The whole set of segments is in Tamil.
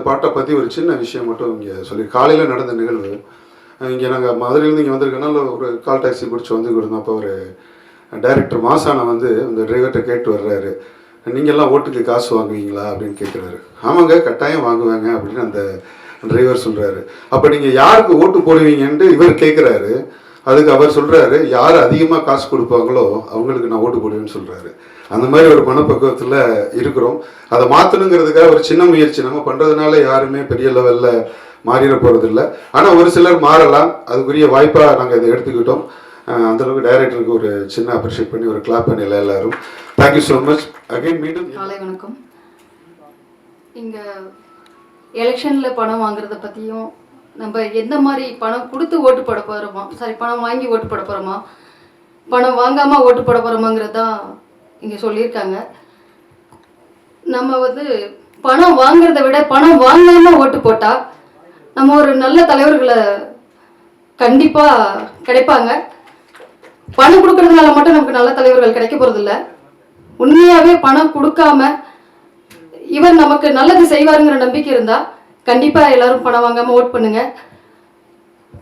பாட்டை பற்றி ஒரு சின்ன விஷயம் மட்டும் இங்கே சொல்லி காலையில் நடந்த நிகழ்வு. இங்கே நாங்கள் மதுரையிலேருந்து இங்கே வந்திருக்கனால ஒரு கால் டாக்ஸி பிடிச்சி வந்துக்கிட்டு இருந்தோம். அப்போ ஒரு டைரக்டர் மாசானா வந்து இந்த டிரைவர்கிட்ட கேட்டு வர்றாரு, நீங்கள்லாம் ஓட்டுக்கு காசு வாங்குவீங்களா அப்படின்னு கேட்குறாரு. ஆமாங்க, கட்டாயம் வாங்குவாங்க அப்படின்னு அந்த டிரைவர் சொல்கிறாரு. அப்போ நீங்கள் யாருக்கு ஓட்டு போடுவீங்கன்ட்டு இவர் கேட்குறாரு. அதுக்கு அவர் சொல்கிறாரு, யார் அதிகமாக காசு கொடுப்பாங்களோ அவங்களுக்கு நான் ஓட்டு போடுவேன்னு சொல்கிறாரு. அந்த மாதிரி ஒரு மனப்பக்குவத்தில் இருக்கிறோம். அதை மாற்றணுங்கிறதுக்காக ஒரு சின்ன முயற்சி நம்ம பண்ணுறதுனால யாருமே பெரிய லெவலில் மாறிட போகிறதில்ல. ஆனால் ஒரு சிலர் மாறலாம். அதுக்குரிய வாய்ப்பாக நாங்கள் இதை எடுத்துக்கிட்டோம். அந்தளவுக்கு டைரக்டருக்கு ஒரு சின்ன அப்ரிஷியேட் பண்ணி ஒரு கிளாப் பண்ணல எல்லாரும். Thank you so much. அகைன் மீண்டும் காலை வணக்கம். இங்கே எலெக்ஷனில் பணம் வாங்குறத பற்றியும் நம்ம எந்த மாதிரி பணம் கொடுத்து ஓட்டு போட போகிறோமா, பணம் வாங்கி ஓட்டு போட போகிறோமா, பணம் வாங்காமல் ஓட்டு போட போகிறோமாங்கிறது தான் இங்கே சொல்லியிருக்காங்க. நம்ம வந்து பணம் வாங்குறத விட பணம் வாங்காமல் ஓட்டு போட்டால் நம்ம ஒரு நல்ல தலைவர்களை கண்டிப்பாக கிடைப்பாங்க. பணம் கொடுக்கறதுனால மட்டும் நமக்கு நல்ல தலைவர்கள் கிடைக்க போகிறதில்ல. உண்மையாகவே பணம் கொடுக்காம இவர் நமக்கு நல்லது செய்வாருங்கிற நம்பிக்கை இருந்தால் கண்டிப்பாக எல்லாரும் பணம் வாங்காமல் ஓட் பண்ணுங்க.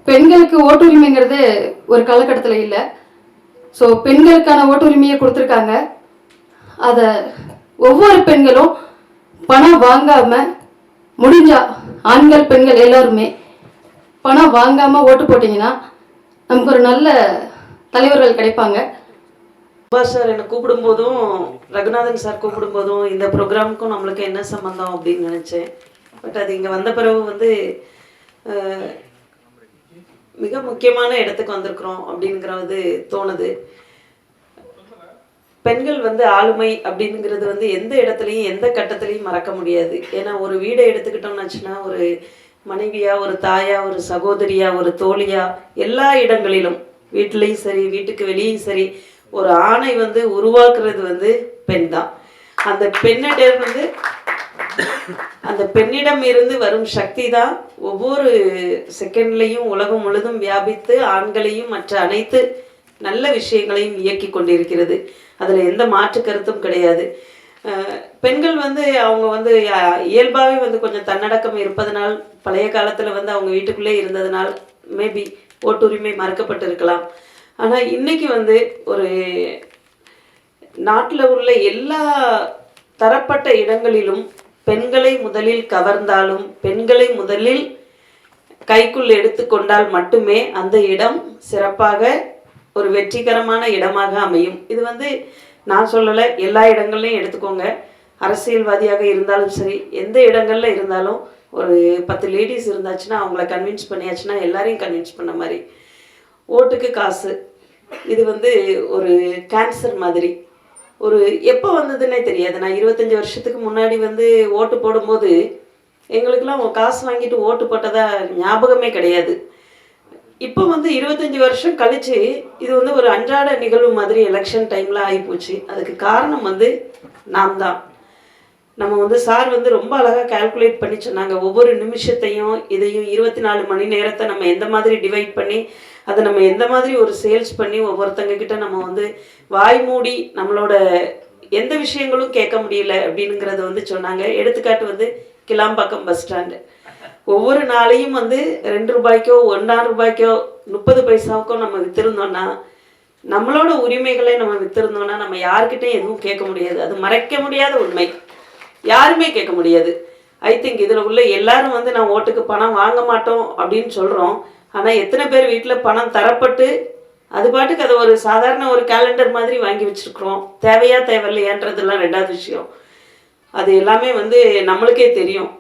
பெண்களுக்கு ஓட்டுரிமைங்கிறது ஒரு காலகட்டத்தில் இல்லை. ஸோ பெண்களுக்கான ஓட்டுரிமையை கொடுத்துருக்காங்க. அதை ஒவ்வொரு பெண்களும் பணம் வாங்காமல் முடிஞ்சா ஆண்கள் பெண்கள் எல்லாருமே பணம் வாங்காமல் ஓட்டு போட்டிங்கன்னா நமக்கு ஒரு நல்ல தலைவர்கள் கிடைப்பாங்க. சுபாஷ் சார் என்னை கூப்பிடும்போதும் ரகுநாதன் சார் கூப்பிடும்போதும் இந்த ப்ரோக்ராமுக்கும் நம்மளுக்கு என்ன சம்மந்தம் அப்படின்னு நினச்சேன். பட் அது இங்கே வந்த பிறகு வந்து மிக முக்கியமான இடத்துக்கு வந்திருக்கிறோம் அப்படிங்கிறது தோணுது. பெண்கள் வந்து ஆளுமை அப்படிங்கிறது வந்து எந்த இடத்துலையும் எந்த கட்டத்துலையும் மறக்க முடியாது. ஏன்னா ஒரு வீடை எடுத்துக்கிட்டோம்னாச்சுன்னா ஒரு மனைவியா, ஒரு தாயா, ஒரு சகோதரியா, ஒரு தோழியா, எல்லா இடங்களிலும் வீட்டிலையும் சரி வீட்டுக்கு வெளியும் சரி ஒரு ஆணை வந்து உருவாக்குறது வந்து பெண் தான். அந்த பெண்ணிடம் இருந்து வரும் சக்தி தான் ஒவ்வொரு செகண்ட்லையும் உலகம் முழுதும் வியாபித்து ஆண்களையும் மற்ற அனைத்து நல்ல விஷயங்களையும் இயக்கி கொண்டிருக்கிறது. அதில் எந்த மாற்று கருத்தும் கிடையாது. பெண்கள் வந்து அவங்க வந்து இயல்பாகவே வந்து கொஞ்சம் தன்னடக்கம் இருப்பதனால், பழைய காலத்தில் வந்து அவங்க வீட்டுக்குள்ளே இருந்ததுனால் மேபி ஓட்டுரிமை மறுக்கப்பட்டு இருக்கலாம். ஆனால் இன்னைக்கு வந்து ஒரு நாட்டில் உள்ள எல்லா தரப்பட்ட இடங்களிலும் பெண்களை முதலில் கவர்ந்தாலும் பெண்களை முதலில் கைக்குள் எடுத்துக்கொண்டால் மட்டுமே அந்த இடம் சிறப்பாக ஒரு வெற்றிகரமான இடமாக அமையும். இது வந்து நான் சொல்லலை, எல்லா இடங்கள்லையும் எடுத்துக்கோங்க. அரசியல்வாதியாக இருந்தாலும் சரி, எந்த இடங்கள்ல இருந்தாலும் ஒரு 10 லேடிஸ் இருந்தாச்சுன்னா அவங்கள கன்வின்ஸ் பண்ணியாச்சுன்னா எல்லாரையும் கன்வின்ஸ் பண்ண மாதிரி. ஓட்டுக்கு காசு இது வந்து ஒரு கேன்சர் மாதிரி. ஒரு எப்போ வந்ததுன்னே தெரியாது. நான் 25 வருஷத்துக்கு முன்னாடி வந்து ஓட்டு போடும்போது எங்களுக்கெல்லாம் காசு வாங்கிட்டு ஓட்டு போட்டதா ஞாபகமே கிடையாது. இப்போ வந்து 25 வருஷம் கழிச்சு இது வந்து ஒரு அன்றாட நிகழ்வு மாதிரி எலெக்ஷன் டைமில் ஆகிப்போச்சு. அதுக்கு காரணம் வந்து நாம் தான். நம்ம வந்து சார் வந்து ரொம்ப அழகாக கால்குலேட் பண்ணி சொன்னாங்க. ஒவ்வொரு நிமிஷத்தையும் இதையும் 24 மணி நேரத்தை நம்ம எந்த மாதிரி டிவைட் பண்ணி அதை நம்ம எந்த மாதிரி ஒரு சேல்ஸ் பண்ணி ஒவ்வொருத்தங்க கிட்ட நம்ம வந்து வாய் மூடி நம்மளோட எந்த விஷயங்களும் கேட்க முடியல அப்படிங்கிறத வந்து சொன்னாங்க. எடுத்துக்காட்டு வந்து கிளாம்பாக்கம் பஸ் ஸ்டாண்டு ஒவ்வொரு நாளையும் வந்து 2 ரூபாய்க்கோ 1 ரூபாய்க்கோ 30 பைசாவுக்கோ நம்ம வித்திருந்தோம்னா, நம்மளோட உரிமைகளை நம்ம வித்திருந்தோம்னா நம்ம யாருக்கிட்டையும் எதுவும் கேட்க முடியாது. அது மறைக்க முடியாத உண்மை. யாருமே கேட்க முடியாது. ஐ திங்க் இதில் உள்ள எல்லாரும் வந்து நான் ஓட்டுக்கு பணம் வாங்க மாட்டோம் அப்படின்னு சொல்கிறோம். ஆனால் எத்தனை பேர் வீட்டில் பணம் தரப்பட்டு அது பாட்டுக்கு அதை ஒரு சாதாரண ஒரு கேலண்டர் மாதிரி வாங்கி வச்சுருக்குறோம். தேவையா தேவையில்லையான்றதெல்லாம் 2வது விஷயம். அது எல்லாமே வந்து நம்மளுக்கே தெரியும்.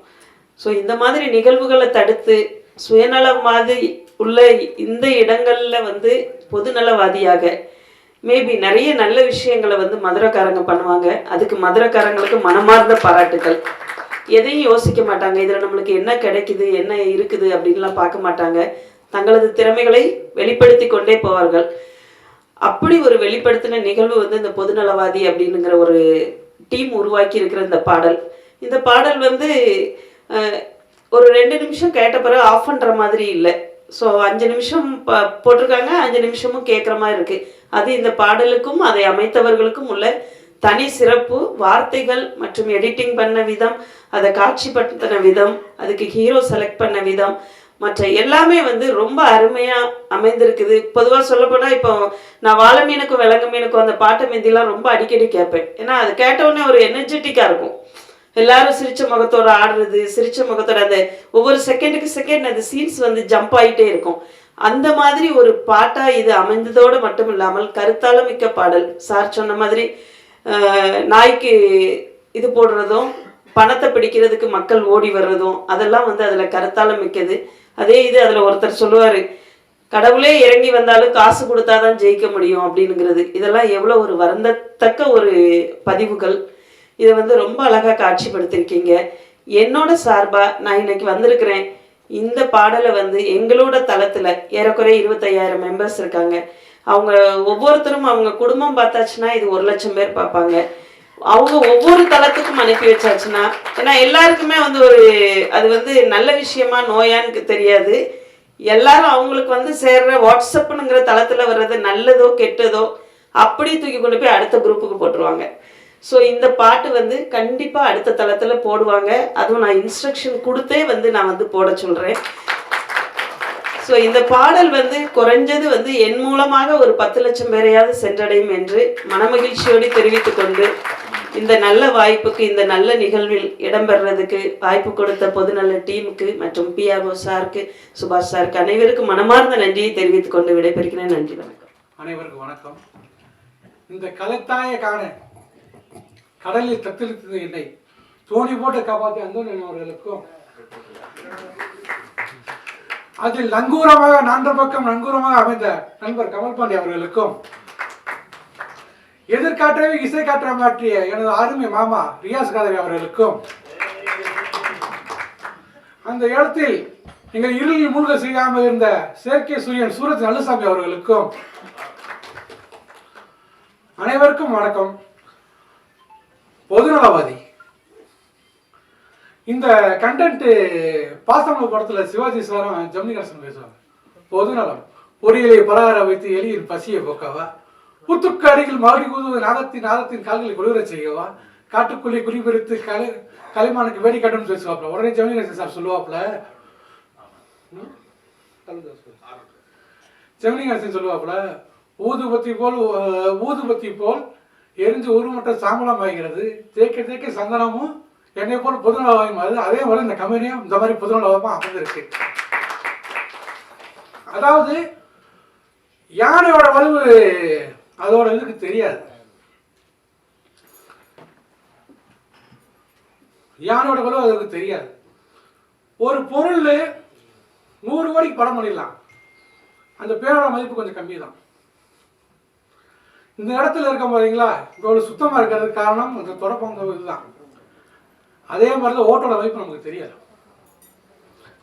ஸோ இந்த மாதிரி நிகழ்வுகளை தடுத்து சுயநலவாதி உள்ள இந்த இடங்களில் வந்து பொதுநலவாதியாக மேபி நிறைய நல்ல விஷயங்களை வந்து மதுரைக்காரங்க பண்ணுவாங்க. அதுக்கு மதுரைக்காரங்களுக்கு மனமார்ந்த பாராட்டுக்கள். எதையும் யோசிக்க மாட்டாங்க. இதில் நம்மளுக்கு என்ன கிடைக்குது என்ன இருக்குது அப்படின்லாம் பார்க்க மாட்டாங்க. தங்களது திறமைகளை வெளிப்படுத்தி கொண்டே போவார்கள். அப்படி ஒரு வெளிப்படுத்தின நிகழ்வு வந்து இந்த பொதுநலவாதி அப்படிங்கிற ஒரு டீம் உருவாக்கி இருக்கிற இந்த பாடல் வந்து ஒரு 2 நிமிஷம் கேட்ட பிறகு ஆஃப் பண்ணுற மாதிரி இல்லை. ஸோ 5 நிமிஷம் போட்டிருக்காங்க. 5 நிமிஷமும் கேட்குற மாதிரி இருக்குது. அது இந்த பாடலுக்கும் அதை அமைத்தவர்களுக்கும் உள்ள தனி சிறப்பு. வார்த்தைகள் மற்றும் எடிட்டிங் பண்ண விதம், அதை காட்சிப்படுத்தின விதம், அதுக்கு ஹீரோ செலக்ட் பண்ண விதம், மற்ற எல்லாமே வந்து ரொம்ப அருமையாக அமைந்திருக்குது. பொதுவாக சொல்லப்போனால் இப்போ நான் வாழை மீனுக்கும் விலங்கு மீனுக்கும் அந்த பாட்டு மீதிலாம் ரொம்ப அடிக்கடி கேட்பேன். ஏன்னா அது கேட்டவுடனே ஒரு எனர்ஜெட்டிக்காக இருக்கும். எல்லாரும் சிரிச்ச முகத்தோட ஆடுறது, சிரிச்ச முகத்தோட அந்த ஒவ்வொரு செகண்டுக்கு செகண்ட் அந்த சீன்ஸ் வந்து ஜம்ப் ஆகிட்டே இருக்கும். அந்த மாதிரி ஒரு பாட்டாக இது அமைந்ததோடு மட்டும் இல்லாமல் கருத்தால மிக்க பாடல். சார் சொன்ன மாதிரி நாய்க்கு இது போடுறதும் பணத்தை பிடிக்கிறதுக்கு மக்கள் ஓடி வர்றதும் அதெல்லாம் வந்து அதில் கருத்தால மிக்கது. அதே இது அதில் ஒருத்தர் சொல்லுவார், கடவுளே இறங்கி வந்தாலும் காசு கொடுத்தாதான் ஜெயிக்க முடியும் அப்படிங்கிறது. இதெல்லாம் எவ்வளோ ஒரு வருந்தத்தக்க ஒரு பதிவுகள். இதை வந்து ரொம்ப அழகாக காட்சிப்படுத்திருக்கீங்க. என்னோட சார்பாக நான் இன்னைக்கு வந்திருக்கிறேன். இந்த பாடலை வந்து எங்களோட தளத்தில் ஏறக்குறைய 25,000 மெம்பர்ஸ் இருக்காங்க. அவங்க ஒவ்வொருத்தரும் அவங்க குடும்பம் பார்த்தாச்சுன்னா இது 1,00,000 பேர் பார்ப்பாங்க. அவங்க ஒவ்வொரு தளத்துக்கும் அனுப்பி வச்சாச்சுன்னா, ஏன்னா எல்லாருக்குமே வந்து ஒரு அது வந்து நல்ல விஷயமா நோயான்னு தெரியாது. எல்லாரும் அவங்களுக்கு வந்து சேர்ற வாட்ஸ்அப்புங்கிற தளத்தில் வர்றது நல்லதோ கெட்டதோ அப்படி தூக்கி கொண்டு போய் அடுத்த குரூப்புக்கு போட்டுருவாங்க. ஸோ இந்த பாட்டு வந்து கண்டிப்பாக அடுத்த தளத்தில் போடுவாங்க. அதுவும் நான் இன்ஸ்ட்ரக்ஷன் கொடுத்தே வந்து நான் வந்து போட சொல்கிறேன். ஸோ இந்த பாடல் வந்து குறைஞ்சது வந்து என் மூலமாக ஒரு 10,00,000 பேரையாவது சென்றடையும் என்று மனமகிழ்ச்சியோடு தெரிவித்துக் கொண்டு, இந்த நல்ல வாய்ப்புக்கு, இந்த நல்ல நிகழ்வில் இடம்பெறதுக்கு வாய்ப்பு கொடுத்த பொதுநல டீமுக்கு மற்றும் பிஆர்ஓ சாருக்கு, சுபாஷ் சாருக்கு அனைவருக்கும் மனமார்ந்த நன்றியை தெரிவித்துக் கொண்டு விடைபெறுகிறேன். நன்றி, வணக்கம். அனைவருக்கும் வணக்கம். இந்த கலைத்தாய காண கடலில் தத்தளித்தது என்னை தோணி போட்டு காப்பாற்றிய அந்தோனியன் அவர்களுக்கும், அதில் நங்கூரமாக 4 பக்கம் நங்கூரமாக அமைந்த நண்பர் கமல்பாண்டி அவர்களுக்கும், எதிர்காற்றவே இசை காற்ற மாற்றிய எனது அருமை மாமா ரியாஸ் காதரி அவர்களுக்கும், அந்த இடத்தில் எங்கள் இருளில் மூழ்க செய்யாமல் இருந்த செயற்கை சூரியன் சூரஜ் நல்லசாமி அவர்களுக்கும் அனைவருக்கும் வணக்கம். பொதுநலவாதி இந்த கண்டென்ட் பாசம படத்தில் சிவாஜி சாரும் ஜெமினி கணேசன் பேசுவாங்க. பொதுநலம் பொறியிலை பலகார வைத்து எலியின் பசியை போக்கவா, புத்துக்கு அருகில் மாறி கூதுவது நாதத்தின் கால்களை குளிர செய்யவா, காட்டுக்குள்ளே குறிப்பிரித்து கலைமானுக்கு வேடி கட்டணும்னு பேசுவாப்ல. உடனே ஜெமினி கணேசன் சார் சொல்லுவாப்ல, ஜெமினி கணேசன் சொல்லுவாப்ல, ஊதுபத்தி போல் எரிஞ்சு உருமட்ட சாம்பலம் ஆகிறது, தேக்க தேக்க சந்தனமும் என்னை போல் பொதுநலவாயும் அது. அதே போல இந்த கம்பெனியும் இந்த மாதிரி பொதுநலவமா அமைந்திருக்கு. அதாவது யானையோட வலுவு அதோட இதுக்கு தெரியாது. யானையோட வலுவு அதுக்கு தெரியாது. ஒரு பொருள் 100 கோடிக்கு படம் பண்ணிடலாம், அந்த பேரோட மதிப்பு கொஞ்சம் கம்மி தான். இந்த இடத்துல இருக்க போறீங்களா, இவ்வளவு சுத்தமா இருக்கிறதுக்கு காரணம் இந்த தொடப்பங்க இதுதான். அதே மாதிரி தான் ஓட்டோட மதிப்பு நமக்கு தெரியாது.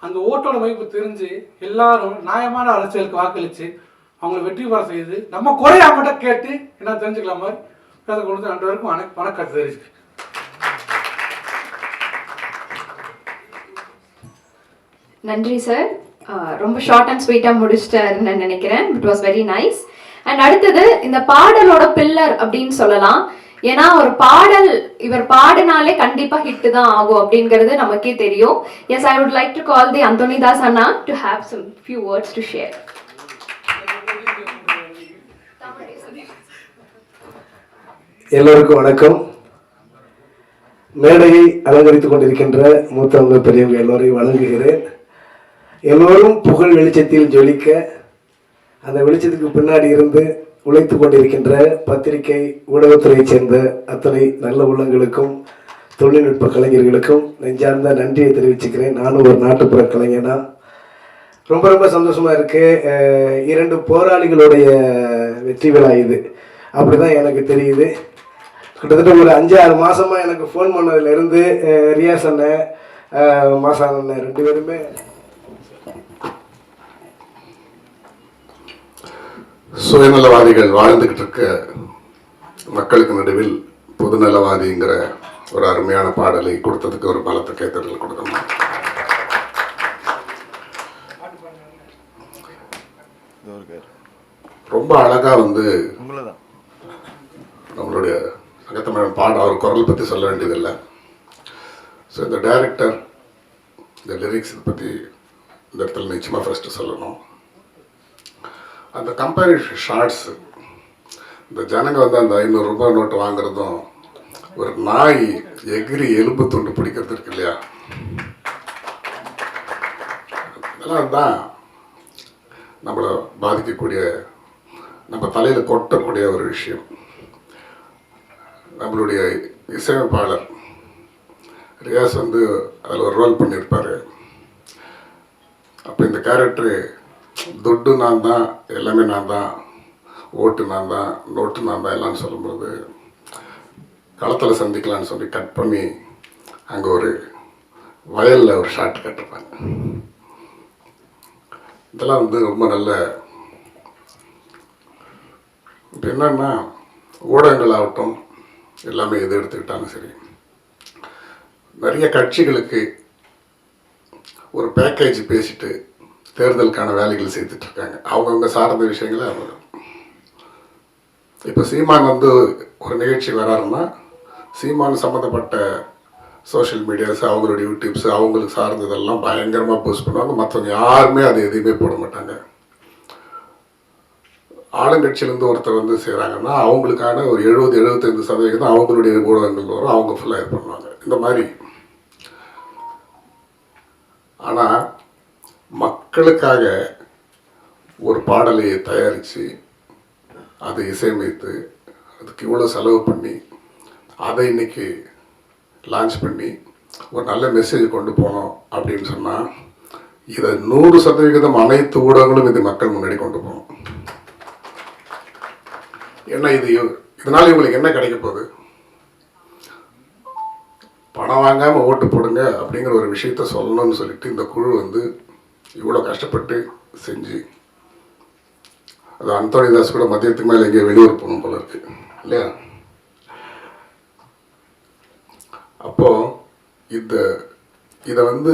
அந்த ஓட்டோட மதிப்பு தெரிஞ்சு எல்லாரும் நியாயமான அரசியலுக்கு வாக்களிச்சு அவங்களை வெற்றி பெற செய்து நம்ம குறைய மட்டும் கேட்டு என்ன தெரிஞ்சுக்கலாம் மாதிரி பேச கொடுத்து 2 பேருக்கும் வணக்கம் தெரிவிச்சு. நன்றி சார். ரொம்ப ஷார்ட் அண்ட் ஸ்வீட்டாக முடிச்சிட்டாருன்னு நினைக்கிறேன். It was very nice. And அடுத்தது இந்த பாடலோட பில்லர் அப்படின்னு சொல்லலாம். ஏன்னா ஒரு பாடல் இவர் பாடினாலே கண்டிப்பா ஹிட் தான் ஆகும் அப்படிங்கிறது நமக்கே தெரியும். Yes, I would like to call the Anthonydas அண்ணா to have some few words to share. எல்லோருக்கும் வணக்கம். மேடையை அலங்கரித்துக் கொண்டிருக்கின்ற மூத்தவங்க பெரியவங்க எல்லோரையும் வணங்குகிறேன். எல்லோரும் புகழ் வெளிச்சத்தில் ஜொலிக்க, அந்த வெளிச்சத்துக்கு பின்னாடி இருந்து உழைத்து கொண்டிருக்கின்ற பத்திரிகை ஊடகத்துறையைச் சேர்ந்த அத்தனை நல்ல உள்ளங்களுக்கும் தொழில்நுட்ப கலைஞர்களுக்கும் நெஞ்சார்ந்த நன்றியை தெரிவிச்சுக்கிறேன். நானும் ஒரு நாட்டுப்புற கலைஞனா ரொம்ப ரொம்ப சந்தோஷமாக இருக்கு. 2 போராளிகளுடைய வெற்றி விழா இது, அப்படி தான் எனக்கு தெரியுது. கிட்டத்தட்ட ஒரு 5-6 மாதமாக எனக்கு ஃபோன் பண்ணதுலேருந்து ரியாஸ் அண்ணன், மாசான் அண்ணன் 2 பேருமே சுயநலவாதிகள் வாழ்ந்துகிட்டு இருக்க மக்களுக்கு நடுவில் பொதுநலவாதிங்கிற ஒரு அருமையான பாடலை கொடுத்ததுக்கு ஒரு பலத்த கைத்தறல் கொடுக்கணும். ரொம்ப அழகா வந்து நம்மளுடைய சங்கத்த அவர் குரல் பற்றி சொல்ல வேண்டியதில்லை. ஸோ இந்த டைரக்டர், இந்த லிரிக்ஸ் பற்றி இந்த இடத்துல நிச்சயமாக ஃபஸ்ட்டு சொல்லணும். அந்த கம்பேரிஷன் ஷார்ட்ஸு, இந்த ஜனங்க வந்து அந்த 500 ரூபாய் நோட்டு வாங்குறதும் ஒரு நாய் எகிரி எலும்பு துண்டு பிடிக்கிறது இருக்கு இல்லையா, இதெல்லாம் தான் நம்மளை பாதிக்கக்கூடிய, நம்ம தலையில் கொட்டக்கூடிய ஒரு விஷயம். நம்மளுடைய இசையமைப்பாளர் ரியாஸ் வந்து அதில் ஒரு ரோல் பண்ணியிருப்பார். அப்போ இந்த கேரக்டரு துட்டு நான் தான், எல்லாமே நான் தான், ஓட்டு நான் தான், நோட்டு நான் தான் எல்லாம்னு சொல்லும்போது களத்தில் சந்திக்கலான்னு சொல்லி கட் பண்ணி அங்கே ஒரு வயலில் ஒரு ஷாட் கட்டிருப்பாங்க. இதெல்லாம் வந்து ரொம்ப நல்ல. இப்போ என்னன்னா ஊடகங்கள் ஆகட்டும் எல்லாமே எது எடுத்துக்கிட்டாலும் சரி, நிறைய கட்சிகளுக்கு ஒரு பேக்கேஜ் பேசிட்டு தேர்தலுக்கான வேலைகள் செய்துட்ருக்காங்க. அவங்கவுங்க சார்ந்த விஷயங்களை அவங்க. இப்போ சீமான் வந்து ஒரு நிகழ்ச்சி வராருன்னா சீமான் சம்மந்தப்பட்ட சோஷியல் மீடியாஸ், அவங்களுடைய யூடியூப்ஸ், அவங்களுக்கு சார்ந்ததெல்லாம் பயங்கரமாக போஸ்ட் பண்ணுவாங்க. மற்றவங்க யாருமே அது எதையுமே போட மாட்டாங்க. ஆளுங்கட்சியிலேருந்து ஒருத்தர் வந்து செய்கிறாங்கன்னா அவங்களுக்கான ஒரு 70-75% அவங்களுடைய ஊடகங்கள் வரும், அவங்க ஃபுல்லாக இது பண்ணுவாங்க இந்த மாதிரி. ஆனால் மக்களுக்காக ஒரு பாடலை தயாரித்து அதை இசையமைத்து அதுக்கு இவ்வளோ செலவு பண்ணி அதை இன்னைக்கு லான்ச் பண்ணி ஒரு நல்ல மெசேஜ் கொண்டு போனோம் அப்படின்னு சொன்னால் இதை 100% அனைத்து ஊடகங்களும் இது மக்கள் முன்னாடி கொண்டு போகணும். ஏன்னா இதனால் இவங்களுக்கு என்ன கிடைக்க போகுது? பணம் வாங்காமல் ஓட்டு போடுங்க அப்படிங்கிற ஒரு விஷயத்த சொல்லணும்னு சொல்லிட்டு இந்த குழு வந்து இவ்வளோ கஷ்டப்பட்டு செஞ்சு, அது அந்தோனிதாஸ் கூட மதியத்துக்கு மேலே எங்கேயோ வெளியூர் போகணும் போல இருக்கு இல்லையா? அப்போது இதை வந்து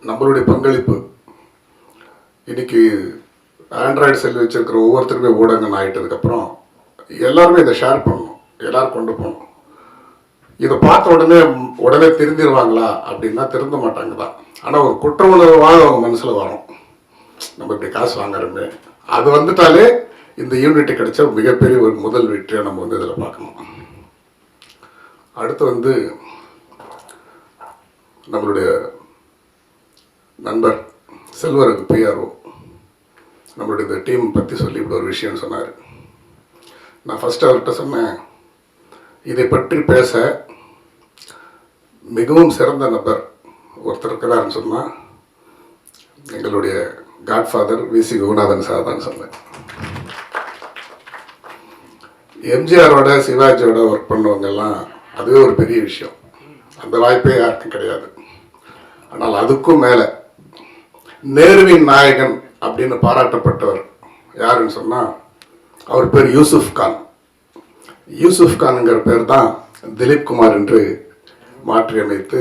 நம்மளுடைய பங்களிப்பு. இன்னைக்கு ஆண்ட்ராய்டு செல் வச்சிருக்கிற ஒவ்வொருத்தருமே ஊடகங்கள் ஆகிட்டதுக்கப்புறம் எல்லாருமே இதை ஷேர் பண்ணணும், எல்லோரும் கொண்டு போகணும். இதை பார்த்த உடனே திருந்திடுவாங்களா அப்படின்னா திருந்த மாட்டாங்க தான். ஆனால் ஒரு குற்ற உணர்வாக அவங்க மனசில் வரும், நம்ம இப்படி காசு வாங்குறோமே. அது வந்துட்டாலே இந்த யூனிட்டி கிடைச்ச மிகப்பெரிய ஒரு முதல் வெற்றியாக நம்ம வந்து இதில் பார்க்கணும். அடுத்து வந்து நம்மளுடைய நண்பர் செல்வருக்கு பிஆர்ஓ நம்மளுடைய இந்த டீம் பற்றி சொல்லி இப்படி ஒரு விஷயம்னு சொன்னார். நான் ஃபஸ்ட்டு அவர்கிட்ட சொன்னேன், இதை பற்றி பேச மிகவும் சிறந்த நபர் ஒருத்தர் இருக்கிறாருன்னு சொன்னால் எங்களுடைய காட்ஃபாதர் விசி குருநாதன் சார் தான் சொன்னேன். எம்ஜிஆரோட சிவாஜியோட ஒர்க் பண்ணவங்கெல்லாம் அதுவே ஒரு பெரிய விஷயம், அந்த வாய்ப்பே யாருக்கும் கிடையாது. ஆனால் அதுக்கும் மேலே நேருவின் நாயகன் அப்படின்னு பாராட்டப்பட்டவர் யாருன்னு சொன்னால் அவர் பேர் யூசுப் கான். யூசுப் கான்ங்கிற பேர் தான் திலீப் குமார் என்று மாற்றி அமைத்து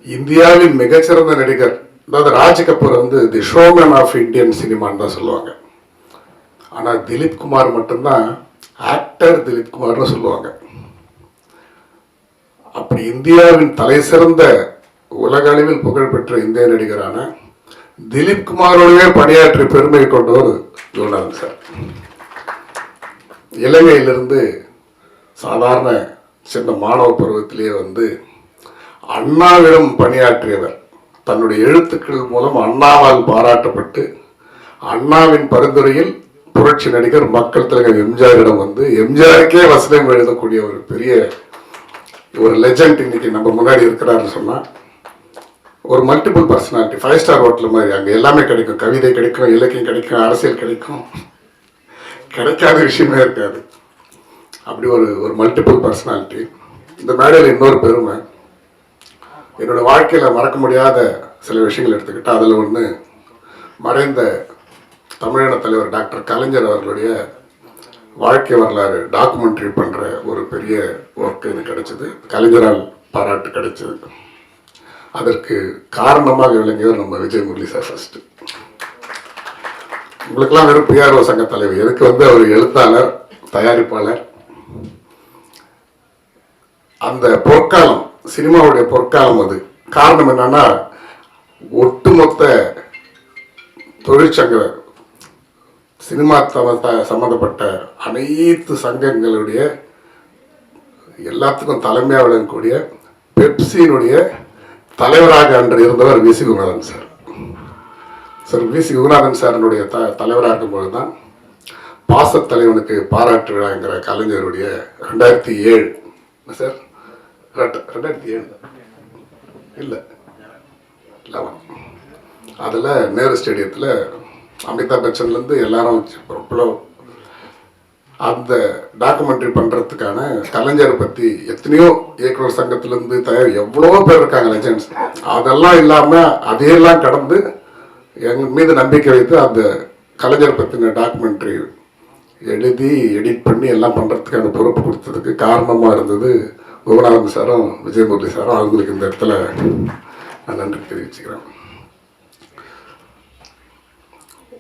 இந்தியாவின் மிகச்சிறந்த நடிகர், அதாவது ராஜ் கபூர் வந்து தி ஷோமேன் ஆஃப் இந்தியன் சினிமான்னு தான் சொல்லுவாங்க. ஆனால் திலீப் குமார் மட்டும்தான் ஆக்டர் திலீப் குமார்னு சொல்லுவாங்க. அப்படி இந்தியாவின் தலை சிறந்த உலக அளவில் புகழ்பெற்ற இந்திய நடிகரான திலீப் குமாரோடவே பணியாற்றி பெருமை கொண்டவர் குருநாதன் சார். இலங்கையிலிருந்து சாதாரண சின்ன மாணவ பருவத்திலேயே வந்து அண்ணாவிடம் பணியாற்றியவர். தன்னுடைய எழுத்துக்கள் மூலம் அண்ணாவால் பாராட்டப்பட்டு அண்ணாவின் பரிந்துரையில் புரட்சி நடிகர் மக்கள் தலைவர் எம்ஜிஆரிடம் வந்து எம்ஜிஆருக்கே வசனம் எழுதக்கூடிய ஒரு பெரிய ஒரு லெஜண்ட் இன்னைக்கு நம்ம முன்னாடி இருக்கிறாருன்னு சொன்னால் ஒரு மல்டிபிள் பர்சனாலிட்டி, 5 ஸ்டார் ஹோட்டல் மாதிரி. அங்கே எல்லாமே கிடைக்கும், கவிதை கிடைக்கும், இலக்கியம் கிடைக்கும், அரசியல் கிடைக்கும், கிடைக்காத விஷயமே இருக்காது. அப்படி ஒரு மல்டிபிள் பர்சனாலிட்டி. இந்த மேடையில் இன்னொரு பெருமை, என்னோட வாழ்க்கையில் மறக்க முடியாத சில விஷயங்கள் எடுத்துக்கிட்டால் அதில் ஒன்று மறைந்த தமிழின தலைவர் டாக்டர் கலைஞர் அவர்களுடைய வாழ்க்கை வரலாறு டாக்குமெண்ட்ரி பண்ணுற ஒரு பெரிய ஒர்க் எனக்கு கிடைச்சிது. கலைஞரால் பாராட்டு கிடைச்சது. அதற்கு காரணமாக விளங்கியவர் நம்ம விஜய் முரளி சார். ஃபர்ஸ்ட் உங்களுக்கெல்லாம் வெறும் பிஆர்ஓ சங்க தலைவர், எனக்கு வந்து அவர் எழுத்தாளர், தயாரிப்பாளர். அந்த பொற்காலம், சினிமாவுடைய பொற்காலம் அது. காரணம் என்னன்னா, ஒட்டுமொத்த தொழிற்சங்க சினிமா சம்பந்தப்பட்ட அனைத்து சங்கங்களுடைய எல்லாத்துக்கும் தலைமையாக விளங்கக்கூடிய பெப்சியினுடைய தலைவராக அன்று இருந்தவர் V C Gurunathan sir. V C Gurunathan சாரினுடைய தலைவராக இருக்கும்போது தான் பாசத்தலைவனுக்கு பாராட்டு விழாங்கிற கலைஞருடைய 2007 சார், 2007 இல்லை 11 அதில் நேரு ஸ்டேடியத்தில் அமிதாப் பச்சன்லேருந்து எல்லாரும் அந்த டாக்குமெண்ட்ரி பண்ணுறதுக்கான கலைஞரை பற்றி எத்தனையோ இயக்குனர் சங்கத்திலேருந்து எவ்வளோ பேர் இருக்காங்க லெஜெண்ட்ஸ். அதெல்லாம் இல்லாமல் அதையெல்லாம் கடந்து எங்கள் மீது நம்பிக்கை வைத்து அந்த கலைஞரை பற்றின டாக்குமெண்ட்ரி எழுதி எடிட் பண்ணி எல்லாம் பண்ணுறதுக்கான பொறுப்பு கொடுத்ததுக்கு காரணமாக இருந்தது குருநாதன் சாரும் விஜயமுரளி சாரும். அவங்களுக்கு இந்த இடத்துல நான் நன்றி தெரிவிச்சுக்கிறேன்.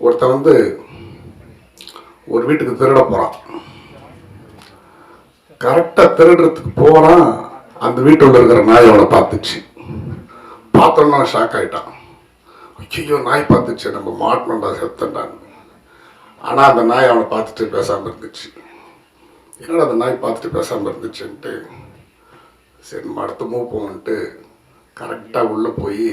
ஒருத்தன் ஒரு வீட்டுக்கு திருட போகிறான். கரெக்டாக திருடுறதுக்கு போகிறான். அந்த வீட்டுள்ள இருக்கிற நாய் அவனை பார்த்துச்சு. பார்த்தோன்னா ஷாக் ஆகிட்டான். ஐயோ, நாய் பார்த்துச்சு, நம்ம மாட்டணும்டா, செத்தண்டான். ஆனால் அந்த நாய் அவனை பார்த்துட்டு பேசாமல் இருந்துச்சு. என்னடா அந்த நாய் பார்த்துட்டு பேசாமல் இருந்துச்சுன்ட்டு சரி நம்ம அடுத்த மூவ் போகணுன்ட்டு கரெக்டாக உள்ளே போய்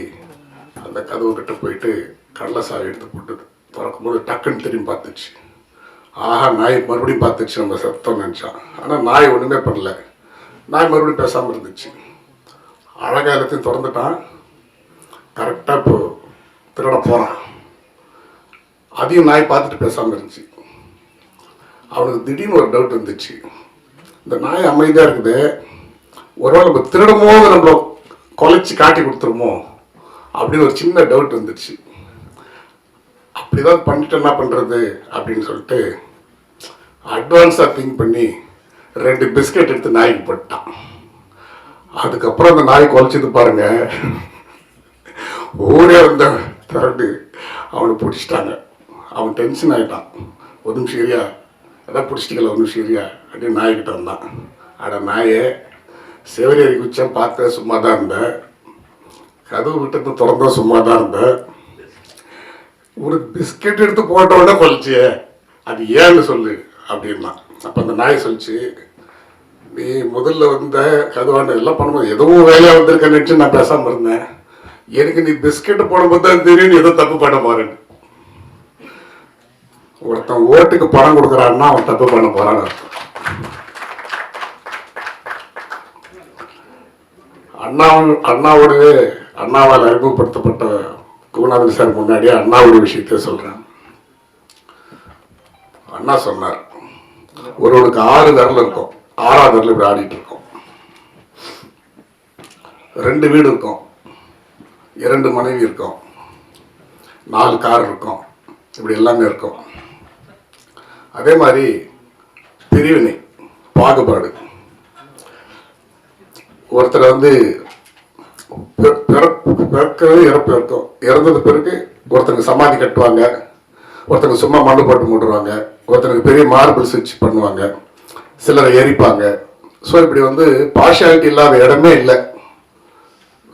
அந்த கதவு கிட்ட போயிட்டு கடலை சாவி எடுத்து போட்டு திறக்கும்போது டக்குன்னு திரும்பி பார்த்துச்சு. ஆஹா, நாய் மறுபடியும் பார்த்துச்சு, நம்ம செத்தோம் நினச்சான். ஆனால் நாய் ஒன்றுமே பண்ணல. நாய் மறுபடியும் பேசாமல் இருந்துச்சு. அழகாக எல்லாத்தையும் திறந்துட்டான். கரெக்டாக இப்போ திருட போகிறான். அதையும் நாய் பார்த்துட்டு பேசாமல் இருந்துச்சு. அவனுக்கு திடீர்னு ஒரு டவுட் வந்துச்சு. இந்த நாய் அமைதியாக இருக்குது, ஒருவேளை நம்ம திருடமோ நம்மளை கொலைச்சி காட்டி கொடுத்துருமோ அப்படின்னு ஒரு சின்ன டவுட் வந்துச்சு. அப்படிதான் பண்ணிட்டு என்ன பண்ணுறது அப்படின்னு சொல்லிட்டு அட்வான்ஸாக திங்க் பண்ணி 2 பிஸ்கெட் எடுத்து நாய்க்கு போட்டான். அதுக்கப்புறம் அந்த நாய் குலைச்சது பாருங்க, ஊரே வந்த திரண்டு அவனை பிடிச்சிட்டாங்க. அவன் டென்ஷன் ஆகிட்டான். ஒரு நிமிஷம் ஏரியா, எதாவது பிடிச்சிட்டிக்கல, ஒரு நிமிஷம் ஏரியா அப்படின்னு நாய்கிட்ட வந்தான். அட நாயே, செவரேறி குச்சம் பார்த்தேன், சும்மா தான் இருந்தேன். கதவு விட்டு திறந்தா சும்மா தான் இருந்தேன். உனக்கு பிஸ்கெட் எடுத்து போட்ட உடனே கொலைச்சியே, அது ஏன்னு சொல்லு அப்படின்னா. அப்போ அந்த நாய் சொல்லிச்சு, நீ முதல்ல கதுவான எல்லாம் பண்ணும்போது எதுவும் வேலையாக வந்திருக்கேன்னு நினச்சி நான் பேசாமல் இருந்தேன். எனக்கு நீ பிஸ்கெட்டு போடும்போது தான் தெரியும் ஏதோ தப்பு பண்ண போறேன்னு. ஒருத்தன் ஓட்டுக்கு பணம் கொடுக்குறான்னா அவன் தப்பு பண்ண போறான்னு அர்த்தம். அண்ணாவால் அறிமுகப்படுத்தப்பட்ட குருநாதன் சார் முன்னாடியே அண்ணாவுடைய விஷயத்த சொல்றேன். அண்ணா சொன்னார், ஒருவனுக்கு 6 விரல் இருக்கும், 6ஆவது விரல் இப்படி ஆடிட்டு இருக்கும். 2 வீடு இருக்கும், 2 மனைவி இருக்கும், 4 கார் இருக்கும், இப்படி எல்லாமே இருக்கும். அதே மாதிரி பிரிவினை, பாகுபாடு. ஒருத்தர் பிறக்கிறது இறப்பு இருக்கும். இறந்தது பிறகு ஒருத்தருக்கு சமாதி கட்டுவாங்க, ஒருத்தருக்கு சும்மா மண்ணு போட்டு மூடுவாங்க, ஒருத்தருக்கு பெரிய மார்பிள் ஸ்விட்ச் பண்ணுவாங்க, சிலரை எரிப்பாங்க. ஸோ இப்படி பார்ஷியாலிட்டி இல்லாத இடமே இல்லை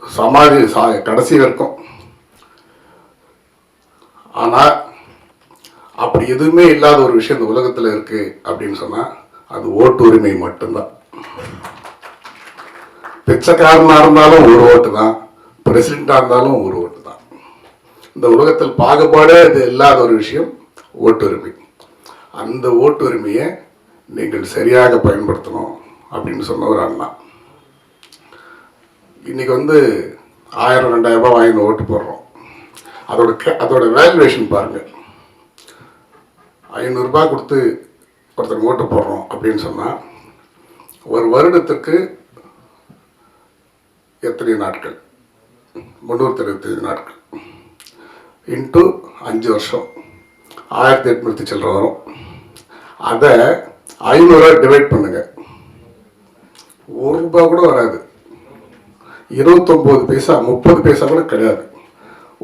சமாதி கடைசி வரைக்கும். ஆனால் அப்படி எதுவுமே இல்லாத ஒரு விஷயம் இந்த உலகத்தில் இருக்கு அப்படின்னு சொன்னா அது ஓட்டு உரிமை மட்டும்தான். பிச்சைக்காரனா இருந்தாலும் ஒரு ஓட்டு தான், பிரசிடென்டா இருந்தாலும் ஒரு ஓட்டு தான். இந்த உலகத்தில் பாகுபாடே இது இல்லாத ஒரு விஷயம் ஓட்டுரிமை. அந்த ஓட்டுரிமையை நீங்கள் சரியாக பயன்படுத்தணும் அப்படின்னு சொன்ன ஒரு அண்ணா. இன்னைக்கு 1000-2000 ரூபாய் வாங்கி ஓட்டு போடுறோம். அதோட வேல்யூவேஷன் பாருங்க. 500 ரூபாய் கொடுத்து ஒருத்தர் ஓட்டு போடுறோம் அப்படின்னு சொன்னால் ஒரு வருடத்துக்கு எத்தனை நாட்கள்? 365 நாட்கள் இன்ட்டு 5 வருஷம் 1800 சில்லற வரும். அதை 500 டிவைட் பண்ணுங்க, 1 ரூபாய் கூட வராது. 29 பைசா 30 பைசா கூட கிடையாது.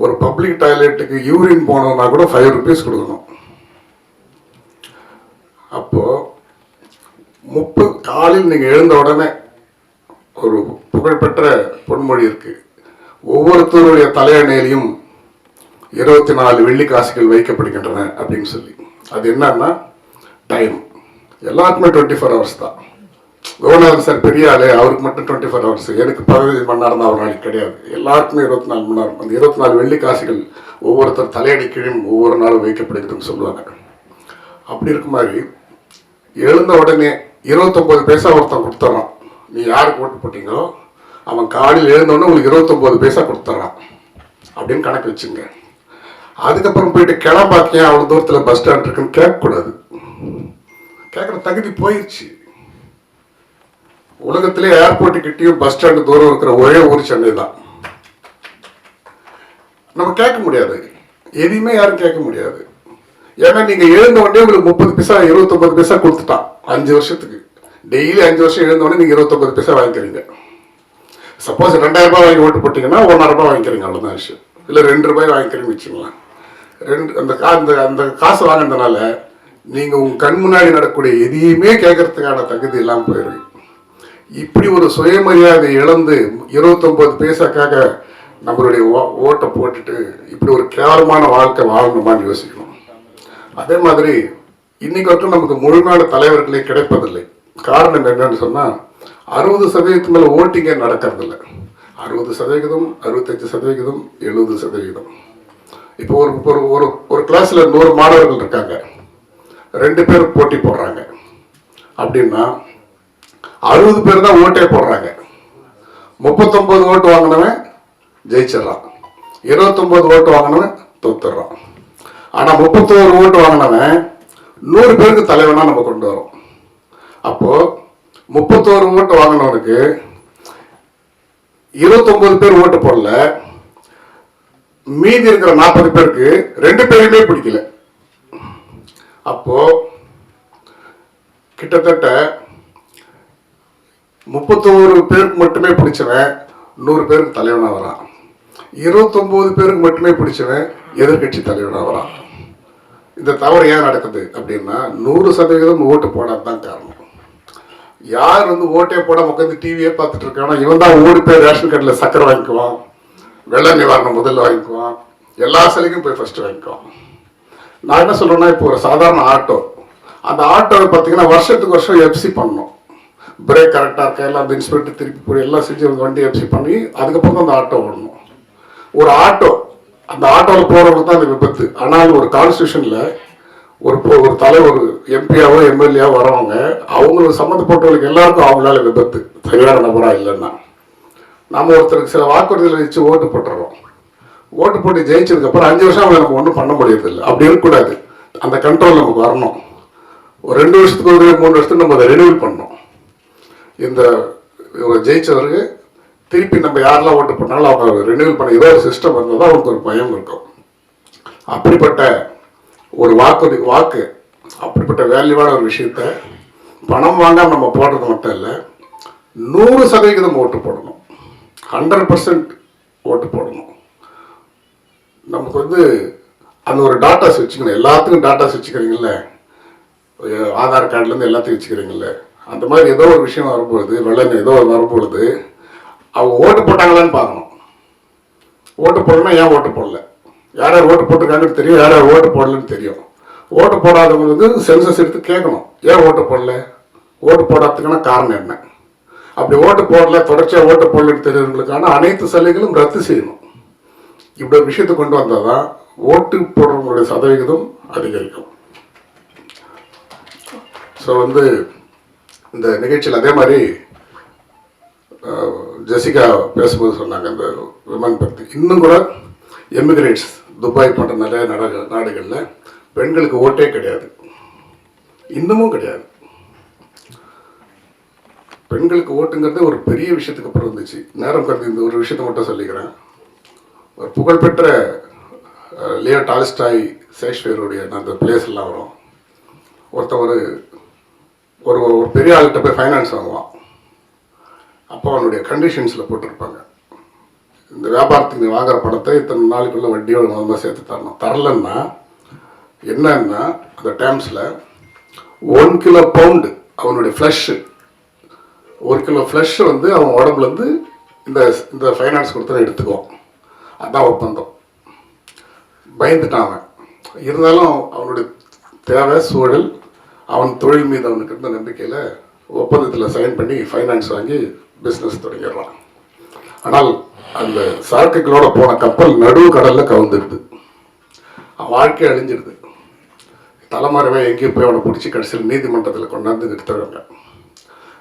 ஒரு பப்ளிக் டாய்லெட்டுக்கு யூரின் போனோம்னா கூட 5 rupees கொடுக்கணும். அப்போ 30 காலையில் நீங்கள் எழுந்த உடனே ஒரு புகழ்பெற்ற பொன்மொழி இருக்கு. ஒவ்வொருத்தருடைய தலையணையிலையும் 24 வெள்ளி காசுகள் வைக்கப்படுகின்றன அப்படின்னு சொல்லி. அது என்னன்னா டைம். எல்லாருக்குமே 24 ஹவர்ஸ் தான். கவர்னர் சார் பெரிய ஆளு, அவருக்கு மட்டும் 24 ஹவர்ஸ், எனக்கு 15 மணி நேரம் தான் ஒரு நாளைக்கு கிடையாது. எல்லாருக்குமே 24 மணி நேரம். அந்த 24 வெள்ளி காசுகள் ஒவ்வொருத்தர் தலையடி கீழும் ஒவ்வொரு நாளும் வைக்கப்படுகிறதுன்னு சொல்லுவாங்க. அப்படி இருக்க மாதிரி எழுந்த உடனே 29 பைசா ஒருத்தன் கொடுத்துட்றான். நீ யாருக்கு ஓட்டு போட்டீங்களோ அவன் காலையில் எழுந்தோடனே உங்களுக்கு 29 பைசா கொடுத்துட்றான் அப்படின்னு கணக்கு வச்சுங்க. அதுக்கப்புறம் போயிட்டு கிளம்பாக்கிய அவ்வளோ தூரத்தில் பஸ் ஸ்டாண்ட் இருக்குன்னு கேட்கக்கூடாது. கேட்குற தகுதி போயிடுச்சு. உலகத்திலே ஏர்போர்ட்டு கிட்டேயும் பஸ் ஸ்டாண்டு தூரம் இருக்கிற ஒரே ஊர் சென்னை தான். நம்ம கேட்க முடியாது, எதையுமே யாரும் கேட்க முடியாது. ஏன்னா நீங்கள் எழுந்த உடனே உங்களுக்கு 30 பைசா 29 பைசா கொடுத்துட்டான் 5 வருஷத்துக்கு. டெய்லி 5 வருஷம் எழுந்த உடனே நீங்கள் 29 பைசா வாங்கிக்கிறீங்க. சப்போஸ் 2000 ரூபாய் வாங்கி ஓட்டு போட்டிங்கன்னா 1,000 ரூபாய் வாங்கிக்கிறீங்க, அவ்வளோதான் விஷயம். இல்லை 2 ரூபாய் வாங்கிக்கிறீங்கன்னு வச்சுக்கலாம். அந்த காசு வாங்கினதுனால நீங்கள் உங்கள் கண் முன்னாடி நடக்கக்கூடிய எதையுமே கேட்கறதுக்கான தகுதி எல்லாம் போயிருக்கு. இப்படி ஒரு சுயமரியாதை இழந்து 29 பைசாக்காக நம்மளுடைய ஓட்டை போட்டுட்டு இப்படி ஒரு கேவலமான வாழ்க்கை வாழணுமான்னு யோசிக்கணும். அதே மாதிரி இன்னைக்கு வரைக்கும் நமக்கு முழுநாடு தலைவர்களே கிடைப்பதில்லை. காரணம் என்னன்னு சொன்னால் 60% மேலே ஓட்டிங்கே நடக்கிறதில்ல. 60%, 65%, 70%. இப்போ ஒரு கிளாஸில் 100 மாணவர்கள் இருக்காங்க, 2 பேர் போட்டி போடுறாங்க அப்படின்னா 60 பேர் தான் ஓட்டே போடுறாங்க. 39 ஓட்டு வாங்கினவன் ஜெயிச்சிடறான், 29 ஓட்டு வாங்கினவன் தோத்துடுறான். ஆனால் 31 ஓட்டு வாங்கினவன் 100 பேருக்கு தலைவனா நம்ம கொண்டு வரோம். அப்போ 31 ஓட்டு வாங்கினவனுக்கு 29 பேர் ஓட்டு போடல, மீதி இருக்கிற 40 பேருக்கு 2 பேருமே பிடிக்கல. அப்போ கிட்டத்தட்ட 31 பேருக்கு மட்டுமே பிடிச்சவன் 100 பேருக்கு தலைவனா வரான். 29 பேருக்கு மட்டுமே பிடிச்சவன் எதிர்கட்சி தலைவனா வரான். இந்த தவறு ஏன் நடக்குது அப்படின்னா 100% ஓட்டு போடாதான் காரணம். யார் ஓட்டே போடாம உட்காந்து டிவியே பார்த்துட்டு இருக்கானோ இவன் தான் ஓடி போய் ரேஷன் கார்டில் சக்கரை வாங்கிக்குவான், வெள்ள நிவாரணம் முதல்ல வாங்கிக்குவான், எல்லா சலுகையும் போய் ஃபர்ஸ்ட் வாங்கிக்குவான். நான் என்ன சொல்றேன்னா, இப்போ ஒரு சாதாரண ஆட்டோ, அந்த ஆட்டோவை பார்த்தீங்கன்னா வருஷத்துக்கு வருஷம் எஃப்சி பண்ணணும். பிரேக் கரெக்டாக இருக்கா, எல்லாம் அந்த இன்ஸ்பெக்டர் திருப்பி போய் எல்லாம் செஞ்சு வண்டி எஃப்சி பண்ணி அதுக்கப்புறம் தான் அந்த ஆட்டோ ஓடணும். ஒரு ஆட்டோ, அந்த ஆட்டோவில் போகிறவங்க தான் அந்த விபத்து. ஆனால் ஒரு கான்ஸ்டியூஷனில் ஒரு தலைவர் எம்பியாவோ எம்எல்ஏவோ வரவங்க அவங்களுக்கு சம்மந்தப்பட்டவங்களுக்கு எல்லாருக்கும் அவங்களால விபத்து, சரியான நபராக இல்லைன்னா. நம்ம ஒருத்தருக்கு சில வாக்குறுதிகளை வச்சு ஓட்டு போட்டுறோம். ஓட்டு போட்டு ஜெயிச்சதுக்கப்புறம் 5 வருஷம் அவங்க நம்ம ஒன்றும் பண்ண முடியறதில்லை. அப்படி இருக்கக்கூடாது. அந்த கண்ட்ரோல் நமக்கு வரணும். ஒரு 2 வருஷத்துக்கு ஒரு 3 வருஷத்துக்கு நம்ம அதை ரெனியூவல் பண்ணணும். இந்த ஜெயிச்சவருக்கு திருப்பி நம்ம யாரெல்லாம் ஓட்டு பண்ணாலும் அவங்க ரெனியூவல் பண்ண ஏதோ ஒரு சிஸ்டம் இருந்தால் தான் அவங்களுக்கு ஒரு பயம் இருக்கும். அப்படிப்பட்ட ஒரு வாக்கு அப்படிப்பட்ட வேல்யூவான ஒரு விஷயத்த பணம் வாங்காமல் நம்ம போடுறது மட்டும் இல்லை, 100% ஓட்டு போடணும், 100% ஓட்டு போடணும். நமக்கு அந்த ஒரு டாட்டாஸ் வச்சுக்கணும். எல்லாத்துக்கும் டாட்டாஸ் வச்சுக்கிறீங்கல்ல, ஆதார் கார்டுலேருந்து எல்லாத்தையும் வச்சுக்கிறீங்கல்ல, அந்த மாதிரி ஏதோ ஒரு விஷயம் வரும்பொழுது, வெள்ளம் ஏதோ வரும்பொழுது அவங்க ஓட்டு போட்டாங்களான்னு பார்க்கணும். ஓட்டு போடணும்னா ஏன் ஓட்டு போடல, யார் யார் ஓட்டு போட்டிருக்காங்கன்னு தெரியும், யார் யார் ஓட்டு போடலன்னு தெரியும். ஓட்டு போடாதவங்க சென்சஸ் எடுத்து கேட்கணும், ஏன் ஓட்டு போடல, ஓட்டு போடாததுக்கான காரணம் என்ன. அப்படி ஓட்டு போடல, தொடர்ச்சியாக ஓட்டு போடலன்னு தெரியுறவங்களுக்கான அனைத்து சலுகைகளும் ரத்து செய்யணும். இப்படி ஒரு விஷயத்தை கொண்டு வந்தால் தான் ஓட்டு போடுறவங்களுடைய சதவிகிதம் அதிகரிக்கும். ஸோ இந்த நிகழ்ச்சியில் அதே மாதிரி ஜெசிகா பேசும்போது சொன்னாங்க இந்த விமன் பற்றி. இன்னும் கூட எமிகிரேட்ஸ் துபாய் போன்ற நிறைய நாடுகளில் பெண்களுக்கு ஓட்டே கிடையாது, இன்னமும் கிடையாது. பெண்களுக்கு ஓட்டுங்கிறது ஒரு பெரிய விஷயத்துக்கு அப்புறம் இருந்துச்சு. நேரம் கருதி இந்த ஒரு விஷயத்தை மட்டும் சொல்லிக்கிறேன். ஒரு புகழ்பெற்ற லியோ டால்ஸ்டாய் ஷேக்ஸ்பியருடைய அந்த பிளேஸ் எல்லாம் வரும். ஒருத்தன் ஒரு பெரிய ஆள்கிட்ட போய் ஃபைனான்ஸ் வாங்குவான். அப்போ அவனுடைய கண்டிஷன்ஸில் போட்டிருப்பாங்க, இந்த வியாபாரத்துக்கு வாங்குற பணத்தை இத்தனை நாளுக்குள்ள வட்டியோட முதல்ல சேர்த்து தரணும். தரலன்னா என்னன்னா அந்த டேர்ம்ஸில் 1 கிலோ பவுண்டு அவனுடைய ஃப்ளஷ் 1 கிலோ ஃப்ளஷ் வந்து அவன் உடம்புலேருந்து இந்த இந்த ஃபைனான்ஸ் கொடுத்தா எடுத்துக்குவான். அதுதான் ஒப்பந்தம். பயந்துட்டான் அவன். இருந்தாலும் அவனுடைய தேவை சூழல், அவன் தொழில் மீது அவனுக்கு இருந்த நம்பிக்கையில் ஒப்பந்தத்தில் சைன் பண்ணி ஃபைனான்ஸ் வாங்கி பிஸ்னஸ் தொடங்கிடுறான். ஆனால் அந்த சரக்குகளோட போன கப்பல் நடுவு கடலில் கவுந்துடுது. அவன் வாழ்க்கை அழிஞ்சிடுது. தலைமறைவை எங்கேயும் போய் அவனை பிடிச்சி கடைசியில் நீதிமன்றத்தில் கொண்டாந்து நிறுத்துறாங்க.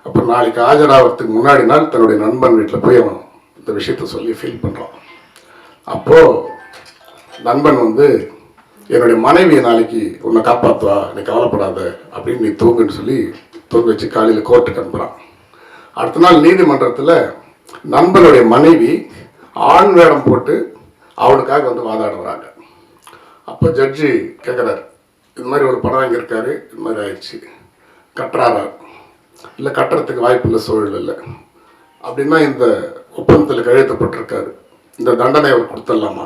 அப்போ நாளைக்கு ஆஜராகிறதுக்கு முன்னாடி நாள் தன்னுடைய நண்பன் வீட்டில் போய் அவன் இந்த விஷயத்த சொல்லி ஃபீல் பண்ணுறான். அப்போது நண்பன் வந்து என்னுடைய மனைவியை நாளைக்கு உன்னை காப்பாற்றுவா, நீ கவலைப்படாத அப்படின்னு நீ தூங்குன்னு சொல்லி தூங்க வச்சு காலையில் கோர்ட்டுக்கு அனுப்புகிறான். அடுத்த நாள் நீதிமன்றத்தில் நண்பனுடைய மனைவி ஆண் வேடம் போட்டு அவனுக்காக வந்து வாதாடுறாங்க. அப்போ ஜட்ஜி கேட்குறாரு, இது மாதிரி ஒரு படம் வாங்கியிருக்காரு, இது மாதிரி ஆயிடுச்சு, கட்டுறாரா? இல்லை கட்டுறதுக்கு வாய்ப்பு இல்லை, சூழல் இல்லை அப்படின்னா இந்த ஒப்பந்தத்தில் கையெழுத்தப்பட்டிருக்காரு, இந்த தண்டனை அவர் கொடுத்துடலாமா?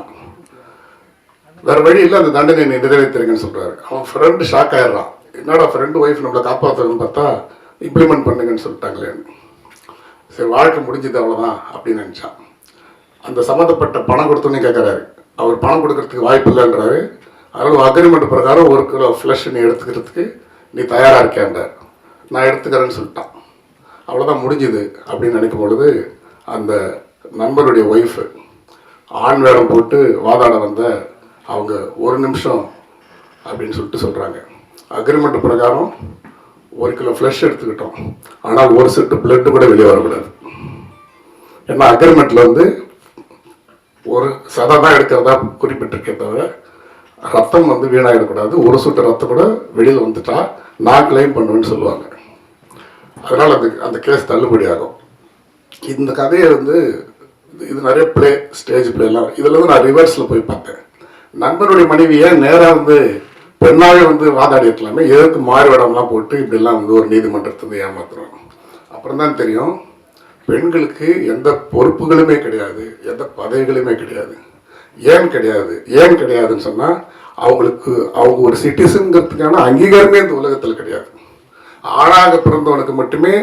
வேறு வழி இல்லை, அந்த தண்டனை நீ நிறைவேற்றுறீங்கன்னு சொல்கிறாரு. அவன் ஃப்ரெண்டு ஷாக் ஆயிடுறான். என்னடா ஃப்ரெண்டு ஒய்ஃப் நம்மளை காப்பாற்றுறதுன்னு பார்த்தா இம்ப்ளிமெண்ட் பண்ணுங்கன்னு சொல்லிட்டாங்களேன்னு. சரி வாழ்க்கை முடிஞ்சது அவ்வளோதான் அப்படின்னு நினச்சான். அந்த சம்மந்தப்பட்ட பணம் கொடுத்தோன்னே கேட்குறாரு. அவர் பணம் கொடுக்கறதுக்கு வாய்ப்பு இல்லைன்றாரு. அதனால் அக்ரிமெண்ட் பிரகாரம் 1 கிலோ ஃப்ளஷ் நீ எடுத்துக்கிறதுக்கு நீ தயாராக இருக்கேன்றார். நான் எடுத்துக்கிறேன்னு சொல்லிட்டான். அவ்வளோதான் முடிஞ்சுது அப்படின்னு நினைக்கும் பொழுது அந்த நண்பருடைய ஒய்ஃபு ஆண் வேடம் போட்டு வாதாட வந்த அவங்க 1 நிமிஷம் அப்படின்னு சொல்லிட்டு சொல்கிறாங்க. அக்ரிமெண்ட் பிரகாரம் 1 கிலோ ஃப்ளஷ் எடுத்துக்கிட்டோம், ஆனால் ஒரு செட்டு பிளட்டு கூட வெளியே வரக்கூடாது. ஏன்னா அக்ரிமெண்ட்டில் வந்து ஒரு சதை தான் எடுக்கிறதா குறிப்பிட்டிருக்கே தவிர ரத்தம் வந்து வீணாகிடக்கூடாது. ஒரு சொட்டு ரத்தம் கூட வெளியில் வந்துட்டா நான் கிளைம் பண்ணுவேன்னு சொல்லுவாங்க. அதனால் அந்த கேஸ் தள்ளுபடி ஆகும். இந்த கதையை வந்து இது நிறைய பிளே, ஸ்டேஜ் பிளேலாம் இதில் வந்து நான் ரிவர்ஸில் போய் பார்த்தேன். நண்பனுடைய மனைவியை நேராக வந்து பெண்ணாவே வந்து வாதாடி இருக்கலாமே, எதற்கு மாறுவேடம்லாம் போட்டு இப்படிலாம் வந்து ஒரு நீதிமன்றத்தை வந்து ஏமாத்துறோம். அப்புறம் தான் தெரியும் பெண்களுக்கு எந்த பொறுப்புகளுமே கிடையாது, எந்த பதவிகளுமே கிடையாது. ஏன் கிடையாதுன்னு சொன்னால் அவங்க ஒரு சிட்டிசன்கிறதுக்கான அங்கீகாரமே இந்த உலகத்தில் கிடையாது. ஆணாக பிறந்தவனுக்கு மட்டுமே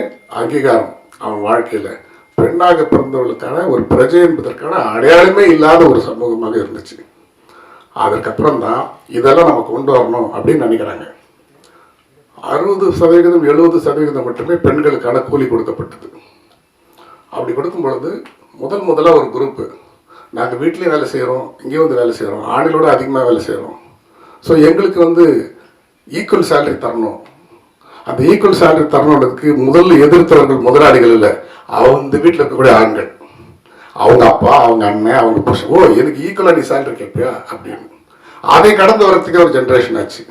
அங்கீகாரம் அவன் வாழ்க்கையில். பெண்ணாக பிறந்தவர்களுக்கான ஒரு பிரஜை என்பதற்கான அடையாளமே இல்லாத ஒரு சமூகமாக இருந்துச்சு. அதற்கப்புறம் தான் இதெல்லாம் நம்ம கொண்டு வரணும் அப்படின்னு நினைக்கிறாங்க. 60% 70% மட்டுமே பெண்களுக்கான கூலி கொடுக்கப்பட்டது. அப்படி கொடுக்கும் பொழுது முதலாக ஒரு குரூப்பு, நாங்கள் வீட்லேயும் வேலை செய்கிறோம், இங்கேயும் வந்து வேலை செய்கிறோம், ஆண்களோட அதிகமாக வேலை செய்கிறோம், ஸோ எங்களுக்கு வந்து ஈக்குவல் சேலரி தரணும். அந்த ஈக்குவல் சேலரி தரணுன்றதுக்கு முதல்ல எதிர்த்தவர்கள் முதலாளிகள் இல்லை, அவங்க வீட்டில் இருக்கக்கூடிய ஆண்கள், அவங்க அப்பா, அவங்க அண்ணன், அவங்க புருஷன். ஓ எனக்கு ஈக்குவலாக நீ சேலரி கேட்பியா அப்படின்னு. அதை கடந்து வரத்துக்கு ஒரு ஜென்ரேஷன் ஆச்சு.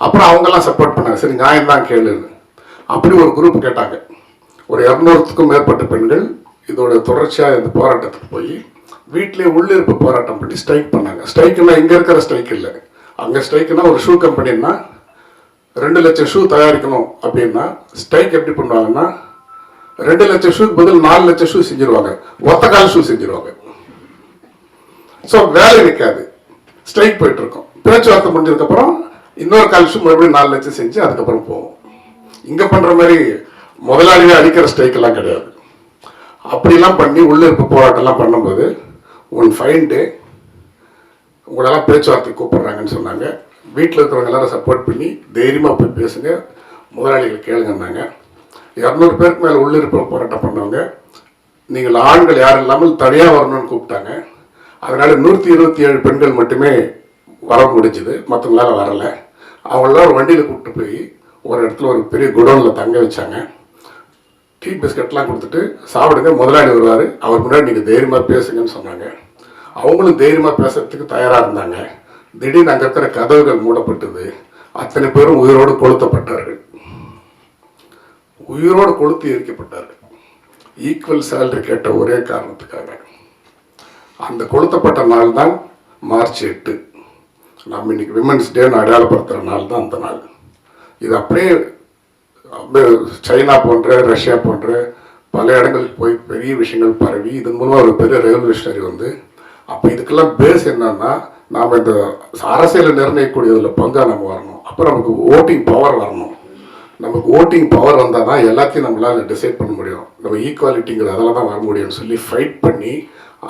அப்புறம் அவங்கெல்லாம் சப்போர்ட் பண்ணாங்க, சரி நியாயம் தான் கேளு. அப்படி ஒரு குரூப் கேட்டாங்க. ஒரு 200க்கும் மேற்பட்ட பெண்கள் இதோட தொடர்ச்சியாக இந்த போராட்டத்துக்கு போய் வீட்டிலே உள்ளிருப்பு போராட்டம் பண்ணி ஸ்ட்ரைக் பண்ணாங்க. ஸ்ட்ரைக்குன்னா இங்கே இருக்கிற ஸ்ட்ரைக் இல்லை, அங்கே ஸ்ட்ரைக்குன்னா ஒரு ஷூ கம்பெனின்னா 2 லட்சம் ஷூ தயாரிக்கணும் அப்படின்னா ஸ்ட்ரைக் எப்படி பண்ணுவாங்கன்னா 2 லட்சம் ஷூக்கு பதில் 4 லட்சம் ஷூ செஞ்சிருவாங்க, ஒத்த கால் ஷூ செஞ்சிருவாங்க. ஸோ வேலை நிற்காது, ஸ்ட்ரைக் போயிட்டு இருக்கோம். பேச்சுவார்த்தை முடிஞ்சதுக்கப்புறம் இன்னொரு கால் ஷூ மறுபடியும் 4 லட்சம் செஞ்சு அதுக்கப்புறம் போவோம். இங்கே பண்ணுற மாதிரி முதலாளியே அடிக்கிற ஸ்ட்ரைக்கெல்லாம் கிடையாது. அப்படிலாம் பண்ணி உள்ளிருப்பு போராட்டம்லாம் பண்ணும்போது ஒன் ஃபைன் டே உங்களெல்லாம் பேச்சுவார்த்தைக்கு கூப்பிட்றாங்கன்னு சொன்னாங்க. வீட்டில் இருக்கிறவங்க எல்லாரும் சப்போர்ட் பண்ணி தைரியமாக போய் பேசுங்க, முதலாளிகள் கேளுங்கன்னாங்க. 200 பேருக்கு மேலே உள்ளிருப்பு போராட்டம் பண்ணவங்க. நீங்கள் ஆண்கள் யாரும் இல்லாமல் தனியாக வரணும்னு கூப்பிட்டாங்க. அதனால் 127 பெண்கள் மட்டுமே வர முடிஞ்சுது, மற்றவங்களால வரலை. அவங்களாம் ஒரு வண்டியில் கூப்பிட்டு போய் ஒரு இடத்துல ஒரு பெரிய குடோனில் தங்க வச்சாங்க. டீ பிஸ்கட்லாம் கொடுத்துட்டு சாப்பிடுங்க, முதலாளி வருவார், அவர் முன்னாடி நீங்கள் தைரியமாக பேசுங்கன்னு சொன்னாங்க. அவங்களும் தைரியமாக பேசுறதுக்கு தயாராக இருந்தாங்க. திடீர்னு அங்கே இருக்கிற கதவுகள் மூடப்பட்டது. அத்தனை பேரும் உயிரோடு கொளுத்தப்பட்டார்கள், உயிரோடு கொளுத்தி எரிக்கப்பட்டார்கள். ஈக்குவல் சேலரி கேட்ட ஒரே காரணத்துக்காக. அந்த கொளுத்தப்பட்ட நாள் தான் மார்ச் 8. நம்ம இன்னைக்கு விமன்ஸ் டேன்னு அடையாளப்படுத்துகிற நாள் தான் அந்த நாள். இது அப்படியே சைனா போன்ற ரஷ்யா போன்ற பல இடங்களுக்கு போய் பெரிய விஷயங்கள் பரவி இதன் மூலமாக ஒரு பெரிய ரெவல்யூஷனரி வந்து, அப்போ இதுக்கெல்லாம் பேஸ் என்னன்னா நாம் இந்த அரசியலை நிர்ணயிக்கூடியதில் பங்காக நம்ம வரணும். அப்போ நமக்கு ஓட்டிங் பவர் வரணும். நமக்கு ஓட்டிங் பவர் வந்தால் தான் எல்லாத்தையும் நம்மளால் டிசைட் பண்ண முடியும். நம்ம ஈக்குவாலிட்டிங்கிற அதில் தான் வர முடியும்னு சொல்லி ஃபைட் பண்ணி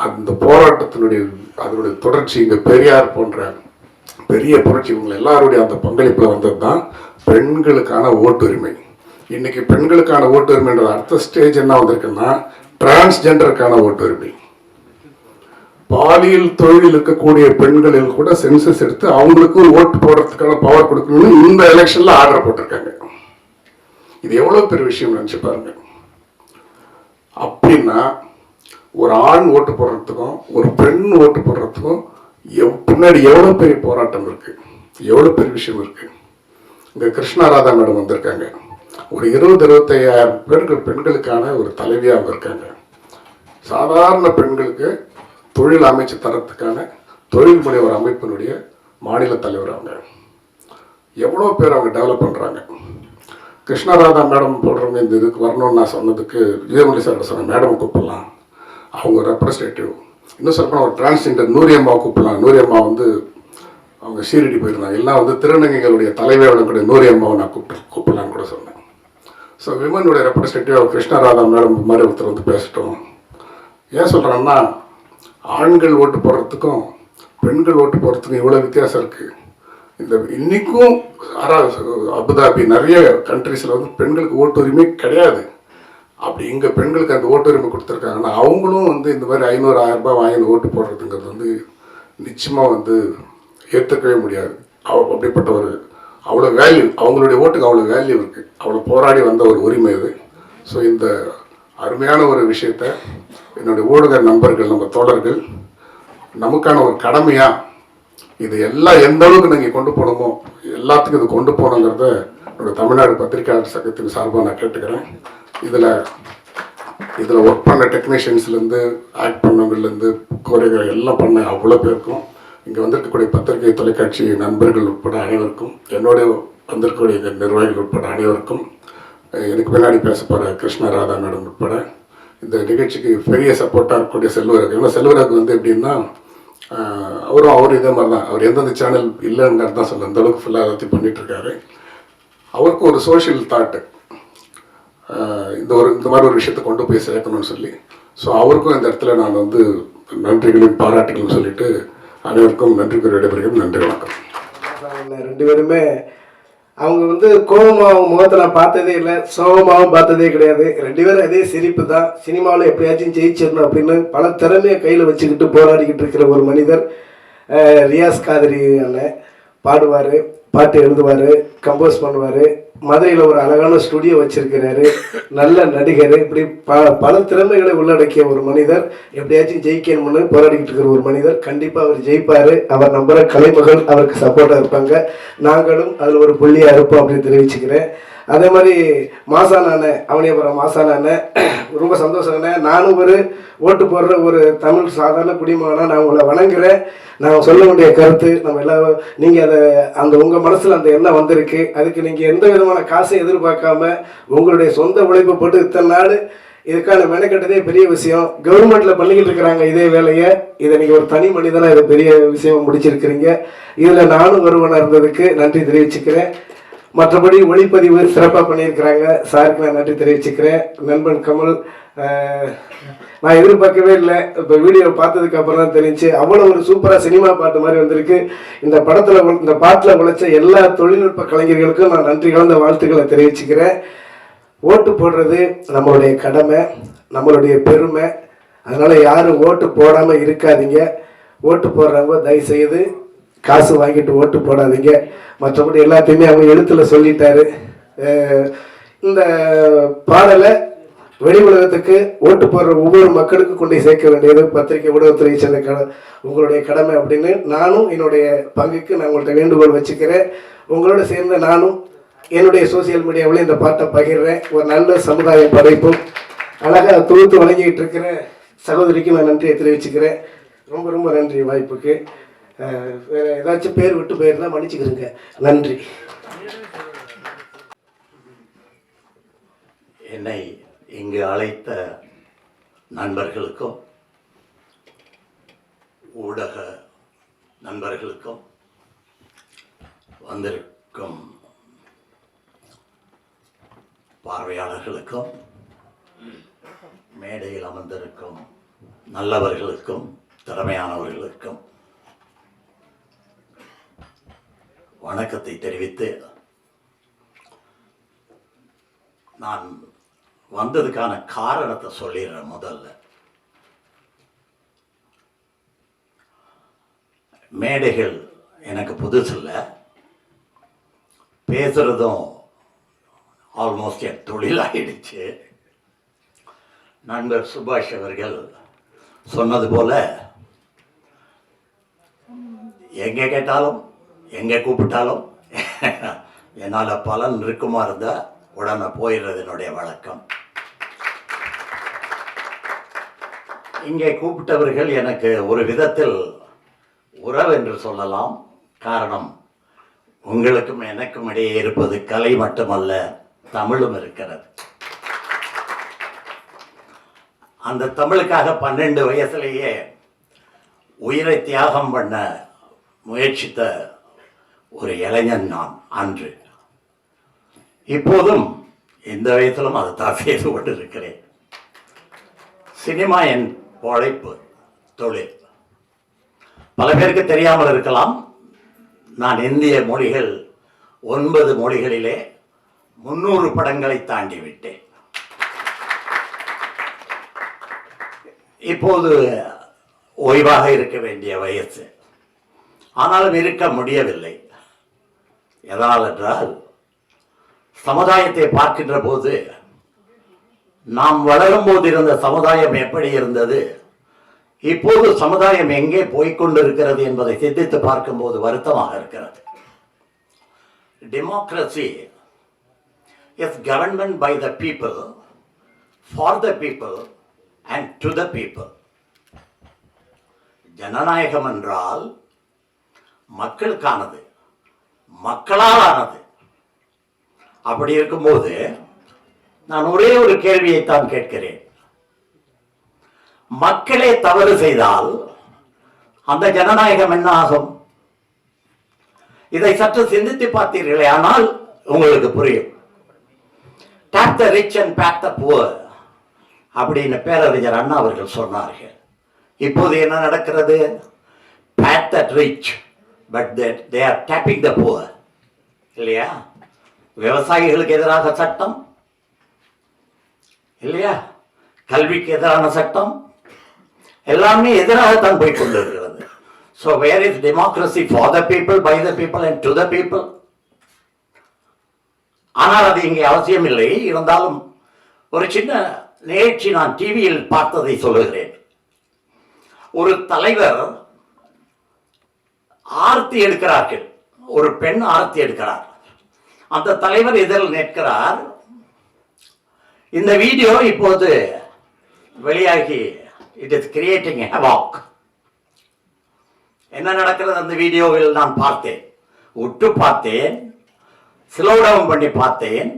அந்த போராட்டத்தினுடைய அதனுடைய தொடர்ச்சி இங்கே பெரியார் போன்ற பெரிய புரட்சி இவங்க எல்லாருடைய அந்த பங்களிப்பில் வந்தது தான் பெண்களுக்கான ஓட்டுரிமை. இன்னைக்கு பெண்களுக்கான ஓட்டுரிமைன்ற அடுத்த ஸ்டேஜ் என்ன வந்திருக்குன்னா டிரான்ஸ்ஜெண்டருக்கான ஓட்டுரிமை. பாலியல் தொழில் இருக்கக்கூடிய பெண்களில் கூட சென்சஸ் எடுத்து அவங்களுக்கும் ஓட்டு போடுறதுக்கான பவர் கொடுக்கணும்னு இந்த எலெக்ஷன்ல ஆர்டர் போட்டிருக்காங்க. இது எவ்வளவு பெரிய விஷயம் நினைச்சு பாருங்க. அப்படின்னா ஒரு ஆண் ஓட்டு போடுறதுக்கும் ஒரு பெண் ஓட்டு போடுறதுக்கும் பின்னாடி எவ்வளோ பெரிய போராட்டம் இருக்கு, எவ்வளோ பெரிய விஷயம் இருக்கு. இங்கே கிருஷ்ணா ராதா மேடம் வந்திருக்காங்க. ஒரு 20-25,000 பெண்களுக்கான ஒரு தலைவியாக அவங்க இருக்காங்க. சாதாரண பெண்களுக்கு தொழில் அமைச்சு தரத்துக்கான தொழில் முனைவர் அமைப்பினுடைய மாநில தலைவர் அவங்க. எவ்வளோ பேர் அவங்க டெவலப் பண்ணுறாங்க. கிருஷ்ணா ராதா மேடம் போடுறவங்க இந்த இதுக்கு வரணும்னு நான் சொன்னதுக்கு விஜயமல்லி சார் சொன்னேன், மேடம் கூப்பிடலாம், அவங்க ரெப்ரஸன்டேட்டிவ். இன்னும் சொல்லப்போனால் ஒரு டிரான்ஸ்ஜெண்டர் நூரியம்மா கூப்பிடலாம். நூரியம்மா வந்து அவங்க ஷீரடி போயிருந்தாங்க. எல்லாம் வந்து திருநங்கைகளுடைய தலைவர் விளக்கூடிய நூரியம்மாவை நான் கூப்பிடலான்னு கூட சொன்னேன். ஸோ விமனுடைய ரெப்ரஸன்டேட்டிவ் கிருஷ்ணா ராதா மேடம் மாதிரி ஒருத்தர் வந்து பேசட்டும். ஏன் சொல்கிறேன்னா ஆண்கள் ஓட்டு போடுறதுக்கும் பெண்கள் ஓட்டு போடுறதுக்கும் இவ்வளோ வித்தியாசம் இருக்குது. இந்த இன்றைக்கும் அபுதாபி நிறைய கண்ட்ரீஸில் வந்து பெண்களுக்கு ஓட்டு உரிமை கிடையாது. அப்படி இங்கே பெண்களுக்கு அந்த ஓட்டு உரிமை கொடுத்துருக்காங்கன்னா அவங்களும் வந்து இந்த மாதிரி 500-1000 ரூபாய் வாங்கி ஓட்டு போடுறதுங்கிறது வந்து நிச்சயமாக வந்து ஏற்றுக்கவே முடியாது. அப்படிப்பட்ட ஒரு அவ்வளோ வேல்யூ, அவங்களுடைய ஓட்டுக்கு அவ்வளோ வேல்யூ இருக்குது. அவ்வளோ போராடி வந்த ஒரு உரிமை இது. ஸோ இந்த அருமையான ஒரு விஷயத்தை என்னுடைய ஊடக நண்பர்கள், நம்ம தோழர்கள், நமக்கான ஒரு கடமையாக இது எல்லாம் எந்த அளவுக்கு நீங்கள் கொண்டு போகணுமோ எல்லாத்துக்கும் இது கொண்டு போகணுங்கிறத என்னோட தமிழ்நாடு பத்திரிகையாளர் சங்கத்தின் சார்பாக நான் கேட்டுக்கிறேன். இதில் ஒர்க் பண்ண டெக்னீஷியன்ஸ்லேருந்து ஆக்ட் பண்ணவங்கலேருந்து கோரியோகிராஃபர் எல்லாம் பண்ண அவ்வளோ பேருக்கும், இங்கே வந்திருக்கக்கூடிய பத்திரிகை தொலைக்காட்சி நண்பர்கள் உட்பட அனைவருக்கும், என்னோட வந்திருக்கக்கூடிய நிர்வாகிகள் உட்பட அனைவருக்கும், எனக்கு பின்னாடி பேச போகிற கிருஷ்ணா ராதா மேடம் உட்பட இந்த நிகழ்ச்சிக்கு பெரிய சப்போர்ட்டாக இருக்கக்கூடிய செல்வராஜ். ஏன்னா செல்வராஜ் வந்து எப்படின்னா அவர் இதே மாதிரி தான், அவர் எந்தெந்த சேனல் இல்லைங்கிறது தான் சொல்ல, அந்தளவுக்கு ஃபுல்லாக எல்லாத்தையும் பண்ணிகிட்ருக்காரு. அவருக்கும் ஒரு சோஷியல் தாட்டு, இந்த மாதிரி ஒரு விஷயத்தை கொண்டு போய் சேர்க்கணும்னு சொல்லி, ஸோ அவருக்கும் இந்த இடத்துல நான் வந்து நன்றிகளையும் பாராட்டுகளும் சொல்லிட்டு அனைவருக்கும் நன்றி கூறி விடைபெறுகிறேன். நன்றி, வணக்கம். 2 பேருமே அவங்க வந்து கோபமாகவும் முகத்தை நான் பார்த்ததே இல்லை, சோகமாகவும் பார்த்ததே கிடையாது. 2 பேரும் அதே சிரிப்பு தான். சினிமாவில் எப்படியாச்சும் ஜெயிச்சிடணும் அப்படின்னு பல திறமையை கையில் வச்சுக்கிட்டு போராடிக்கிட்டு இருக்கிற ஒரு மனிதர். ரியாஸ் காதரி அண்ணன் பாடுவார், பாட்டு எழுதுவார், கம்போஸ் பண்ணுவார். மதுரையில் ஒரு அழகான ஸ்டுடியோ வச்சிருக்கிறாரு. நல்ல நடிகர். இப்படி பல திறமைகளை உள்ளடக்கிய ஒரு மனிதர். எப்படியாச்சும் ஜெயிக்கணும்னு போராடிக்கிட்டு இருக்கிற ஒரு மனிதர். கண்டிப்பாக அவர் ஜெயிப்பார். அவர் நம்புகிற கலைமகள் அவருக்கு சப்போர்ட்டாக இருப்பாங்க. நாங்களும் அதில் ஒரு புள்ளியாக இருப்போம் அப்படின்னு தெரிவிச்சுக்கிறேன். அதே மாதிரி மாசானானே, அவனியபுரம் மாசானானே, ரொம்ப சந்தோஷம்ண்ணே. நானும் ஒரு ஓட்டு போடுற ஒரு தமிழ் சாதாரண குடிமகனாக நான் உங்களை வணங்குறேன். நான் சொல்ல வேண்டிய கருத்து, நம்ம எல்லாம் நீங்கள் அந்த உங்கள் மனசில் அந்த எண்ணம் வந்திருக்கு. அதுக்கு நீங்கள் எந்த விதமான காசை எதிர்பார்க்காம உங்களுடைய சொந்த உழைப்பை போட்டு இத்தனை நாள் இதுக்கான மெனக்கட்டதே பெரிய விஷயம். கவர்மெண்ட்டில் பண்ணிக்கிட்டு இருக்கிறாங்க இதே வேலையை. இதை நீங்கள் ஒரு தனி மனிதனாக இதை பெரிய விஷயம் முடிச்சிருக்கிறீங்க. இதில் நானும் ஒருவனாக இருந்ததுக்கு நன்றி தெரிவிச்சுக்கிறேன். மற்றபடி ஒளிப்பதிவு சிறப்பாக பண்ணியிருக்கிறாங்க. சாருக்கு நான் நன்றி தெரிவிச்சுக்கிறேன். நண்பன் கமல், நான் எதிர்பார்க்கவே இல்லை. இப்போ வீடியோ பார்த்ததுக்கு அப்புறம் தான் தெரிஞ்சு அவ்வளோ ஒரு சூப்பராக சினிமா பாட்டு மாதிரி வந்திருக்கு. இந்த பாட்டில் உழைச்ச எல்லா தொழில்நுட்ப கலைஞர்களுக்கும் நான் நன்றி கலந்த வாழ்த்துக்களை தெரிவிச்சுக்கிறேன். ஓட்டு போடுறது நம்மளுடைய கடமை, நம்மளுடைய பெருமை. அதனால் யாரும் ஓட்டு போடாமல் இருக்காதீங்க. ஓட்டு போடுறவங்க தயவுசெய்து காசு வாங்கிட்டு ஓட்டு போடாதீங்க. மற்றபடி எல்லாத்தையுமே அவங்க எழுத்தில் சொல்லிட்டாரு. இந்த பாடலை வெளி உலகத்துக்கு ஓட்டு போடுற ஒவ்வொரு மக்களுக்கும் கொண்டு சேர்க்க வேண்டியது பத்திரிகை ஊடகத்துறையை சேர்ந்த உங்களுடைய கடமை அப்படின்னு நானும் என்னுடைய பங்குக்கு நான் உங்கள்கிட்ட வேண்டுகோள் வச்சுக்கிறேன். உங்களோட சேர்ந்த நானும் என்னுடைய சோசியல் மீடியாவில் இந்த பாட்டை பகிர்றேன். ஒரு நல்ல சமுதாய படைப்பும் அழகாக தொகுத்து வழங்கிட்டு இருக்கிற சகோதரிக்கு நான் நன்றியை தெரிவிச்சுக்கிறேன். ரொம்ப ரொம்ப நன்றி வாய்ப்புக்கு. வேறு ஏதாச்சும் பேர் விட்டு போயிருந்தால் மன்னிச்சுக்கிறேங்க. நன்றி. என்னை இங்கு அழைத்த நண்பர்களுக்கும் ஊடக நண்பர்களுக்கும் வந்திருக்கும் பார்வையாளர்களுக்கும் மேடையில் அமர்ந்திருக்கும் நல்லவர்களுக்கும் திறமையானவர்களுக்கும் வணக்கத்தை தெரிவித்து, நான் வந்ததுக்கான காரணத்தை சொல்லிடுறேன். முதல்ல மேடைகள் எனக்கு புதுசில்ல, பேசுறதும் ஆல்மோஸ்ட் என் தொழிலாகிடுச்சு. நண்பர் சுபாஷ் அவர்கள் சொன்னது போல எங்கே கேட்டாலும் எங்கே கூப்பிட்டாலும் என்னால் பலன் இருக்குமா இருந்தால் உடனே போயிடுறது என்னுடைய வழக்கம். இங்கே கூப்பிட்டவர்கள் எனக்கு ஒரு விதத்தில் உறவு என்று சொல்லலாம். காரணம், உங்களுக்கும் எனக்கும் இடையே இருப்பது கலை மட்டுமல்ல, தமிழும் இருக்கிறது. அந்த தமிழுக்காக 12 வயசுலேயே உயிரை தியாகம் பண்ண முயற்சித்த ஒரு இளைஞன் நான் அன்று. இப்போதும் இந்த வயசிலும் அதை தான் செய்து கொண்டு இருக்கிறேன். சினிமா என் உழைப்பு, தொழில். பல பேருக்கு தெரியாமல் இருக்கலாம், நான் இந்திய மொழிகள் 9 மொழிகளிலே 300 படங்களை தாண்டி விட்டேன். இப்போது ஓய்வாக இருக்க வேண்டிய வயசு, ஆனாலும் இருக்க முடியவில்லை. எதனால் என்றால், சமுதாயத்தை பார்க்கின்ற போது நாம் வளரும் போது இருந்த சமுதாயம் எப்படி இருந்தது, இப்போது சமுதாயம் எங்கே போய்கொண்டிருக்கிறது என்பதை சிந்தித்து பார்க்கும்போது வருத்தமாக இருக்கிறது. Democracy is government by the people, for the people and to the people. ஜனநாயகம் என்றால் மக்களுக்கானது, மக்களால் ஆனது. அப்படி இருக்கும்போது நான் ஒரே ஒரு கேள்வியைத்தான் கேட்கிறேன். மக்களே தவறு செய்தால் அந்த ஜனநாயகம் என்ன ஆகும்? இதை சற்று சிந்தித்து பார்த்தீர்களே ஆனால் உங்களுக்கு புரியும். Tap the rich and pat the poor அப்படின்னு பேரறிஞர் அண்ணா அவர்கள் சொன்னார்கள். இப்போது என்ன நடக்கிறது? Pat the rich but they are tapping the poor. இல்லையா? விவசாயிகளுக்கு எதிராக சட்டம் இல்லையா? கல்விக்கு எதிரான சட்டம், எல்லாமே எதிராகத்தான் போய் கொண்டிருக்கிறது. So where is democracy? For the people, by the people and to the people. ஆனால் அது இங்கே அவசியம் இல்லை. இருந்தாலும் ஒரு சின்ன நிகழ்ச்சி நான் டிவியில் பார்த்ததை சொல்லுகிறேன். ஒரு தலைவர் ஆர்த்தி எடுக்கிறார்கள், ஒரு பெண் ஆர்த்தி எடுக்கிறார். அந்த தலைவர் இதில் நிற்கிறார். இந்த வீடியோ இப்போது வெளியாகி இட் இஸ் கிரியேட்டிங் ஹவாக். என்ன நடக்கிறது அந்த வீடியோவில் நான் பார்த்தேன், உற்று பார்த்தேன், ஸ்லோ டவுன் பண்ணி பார்த்தேன்,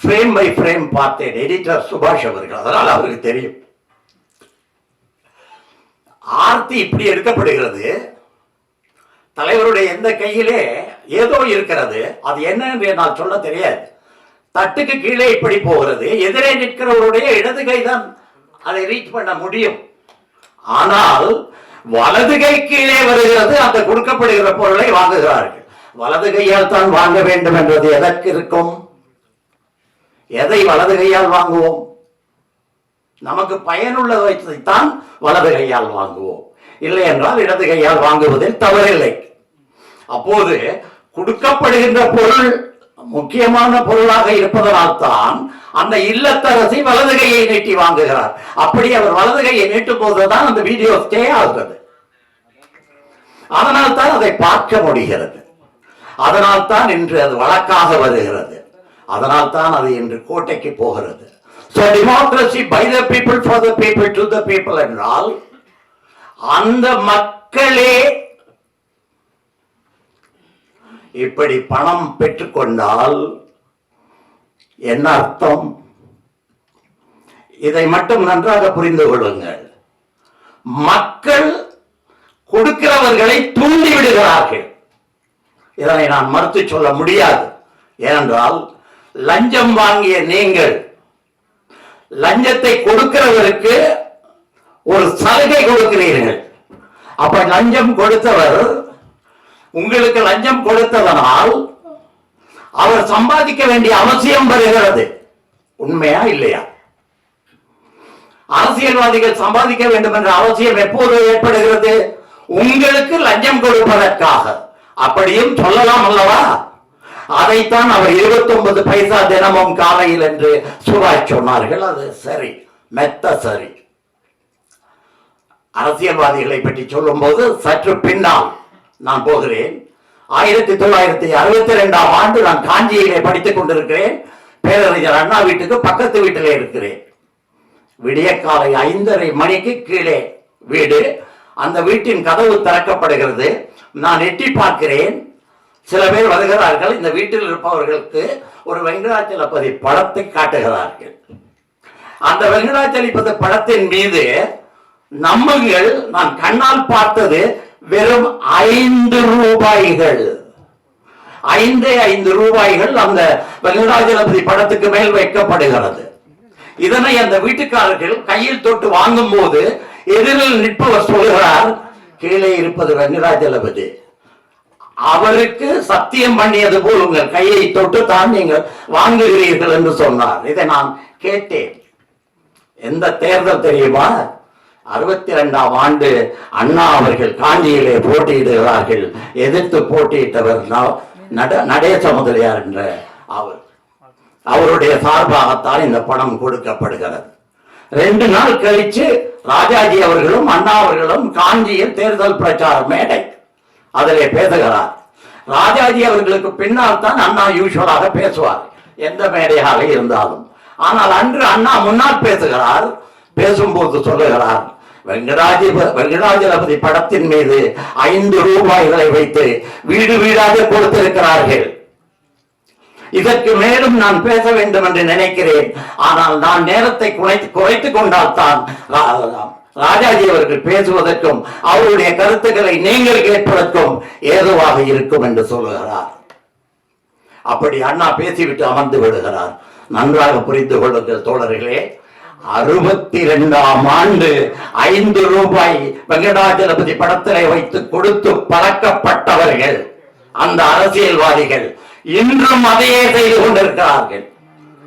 ஃப்ரேம் பை ஃப்ரேம் பார்த்தேன். எடிட்டர் சுபாஷ் அவர்கள், அதனால் அவருக்கு தெரியும். ஆர்த்தி இப்படி எடுக்கப்படுகிறது, தலைவருடைய எந்த கையிலே ஏதோ இருக்கிறது, அது என்ன என்று என்னால் சொல்ல தெரியாது. தட்டுக்கு கீழே இப்படி போகிறது, எதிரே நிற்கிறவருடைய இடது கை தான் அதை ரீச் பண்ண முடியும். ஆனால் வலது கை கீழே வருகிறது, அந்த கொடுக்கப்படுகிற பொருளை வாங்குகிறார்கள். வலது கையால் தான் வாங்க வேண்டும் என்றது எதற்கு இருக்கும்? எதை வலது கையால் வாங்குவோம்? நமக்கு பயனுள்ளதைத்தான் வலது கையால் வாங்குவோம். இல்லை என்றால் இடது கையால் வாங்குவதில் தவறில்லை. அப்போது கொடுக்கப்படுகின்ற பொருள் முக்கியமான பொருளாக இருப்பதனால் தான் அந்த இல்லத்தரசி வலது கையை நீட்டி வாங்குகிறார். அப்படி அவர் வலது கையை நீட்டும் போதுதான் அந்த வீடியோ ஸ்டே ஆகிறது. அதனால் தான் அதை பார்க்க முடிகிறது. அதனால் தான் இன்று அது வழக்காக வருகிறது. அதனால் தான் அது இன்று கோட்டைக்கு போகிறது. So democracy by the people, for the people, to the people என்றால் அந்த மக்களே இப்படி பணம் பெற்றுக்கொண்டால் என்ன அர்த்தம்? இதை மட்டும் நன்றாக புரிந்து கொள்ளுங்கள். மக்கள் கொடுக்கிறவர்களை தூண்டி விடுகிறார்கள். இதனை நான் மறுத்து சொல்ல முடியாது. ஏனென்றால் லஞ்சம் வாங்கிய நீங்கள் லஞ்சத்தை கொடுக்கிறவருக்கு ஒரு சலுகை கொடுக்கிறீர்கள். அப்ப லஞ்சம் கொடுத்தவர் உங்களுக்கு லஞ்சம் கொடுத்ததனால் அவர் சம்பாதிக்க வேண்டிய அவசியம் வருகிறது. உண்மையா இல்லையா? அரசியல்வாதிகள் சம்பாதிக்க வேண்டும் என்ற அவசியம் எப்போது ஏற்படுகிறது? உங்களுக்கு லஞ்சம் கொடுப்பதற்காக. அப்படியும் சொல்லலாம் அல்லவா? அதைத்தான் அவர் 29 பைசா தினமும் காலையில் என்று சுபாஷ் சொன்னார்கள். அது சரி, மெத்த சரி. அரசியல்வாதிகளை பற்றி சொல்லும் போது சற்று பின்னால் நான் போகிறேன். 1962ஆம் ஆண்டு நான் காஞ்சியிலே படித்துக் கொண்டிருக்கிறேன். பேரறிஞர் அண்ணா வீட்டுக்கு பக்கத்து வீட்டிலே இருக்கிறேன். விடிய காலை 5:30 மணிக்கு கீழே வீடு. அந்த வீட்டின் கதவு திறக்கப்படுகிறது. நான் எட்டி பார்க்கிறேன். சில பேர் வருகிறார்கள். இந்த வீட்டில் இருப்பவர்களுக்கு ஒரு வெங்கடாச்சலபதி படத்தை காட்டுகிறார்கள். அந்த வெங்கடாச்சலபதி படத்தின் மீது நம்புங்கள், நான் கண்ணால் பார்த்தது வெறும் 5 ரூபாய்கள். 5 ரூபாய்கள் அந்த வெங்கடாச்சலபதி படத்துக்கு மேல் வைக்கப்படுகிறது. இதனை அந்த வீட்டுக்காரர்கள் கையில் தொட்டு வாங்கும் போது எதிரில் நிற்பவர் சொல்கிறார், கீழே இருப்பது வெங்கடாச்சலபதி. அவருக்கு சத்தியம் பண்ணியது போல் உங்கள் கையை தொட்டு தான் நீங்கள் வாங்குகிறீர்கள் என்று சொன்னார். இதை நான் கேட்டேன். எந்த தேர்தல் தெரியுமா? 62ஆம் ஆண்டு அண்ணா அவர்கள் காஞ்சியிலே போட்டியிடுகிறார்கள். எதிர்த்து போட்டியிட்டவர் நடேச முதலியார் என்ற அவருடைய சார்பாகத்தான் இந்த பணம் கொடுக்கப்படுகிறது. 2 நாள் கழிச்சு ராஜாஜி அவர்களும் அண்ணா அவர்களும் காஞ்சியில் தேர்தல் பிரச்சார மேடை அதிலே பேசுகிறார். ராஜாஜி அவர்களுக்கு பின்னால் தான் அண்ணா யூசுவலாக பேசுவார், எந்த மேடையாக இருந்தாலும். ஆனால் அன்று அண்ணா முன்னால் பேசுகிறார். பேசும்போது சொல்லுகிறார், வெங்கடாஜலபதி படத்தின் மீது 5 ரூபாய்களை வைத்து வீடு வீடாக கொடுத்திருக்கிறார்கள். இதற்கு மேலும் நான் பேச வேண்டும் என்று நினைக்கிறேன். ஆனால் நான் நேரத்தை குறைத்துக் கொண்டால் தான் ராஜாஜி அவர்கள் பேசுவதற்கும் அவருடைய கருத்துக்களை நீங்கள் கேட்பதற்கும் ஏதுவாக இருக்கும் என்று சொல்லுகிறார். அப்படி அண்ணா பேசிவிட்டு அமர்ந்து விடுகிறார். நன்றாக புரிந்து கொள்ளுங்கள் தோழர்களே. 62ஆம் ஆண்டு 5 ரூபாய் வெங்கடாச்சலபதி படத்திலே வைத்து கொடுத்து பழக்கப்பட்டவர்கள் அந்த அரசியல்வாதிகள் இன்றும் அதையே செய்து கொண்டிருக்கிறார்கள்.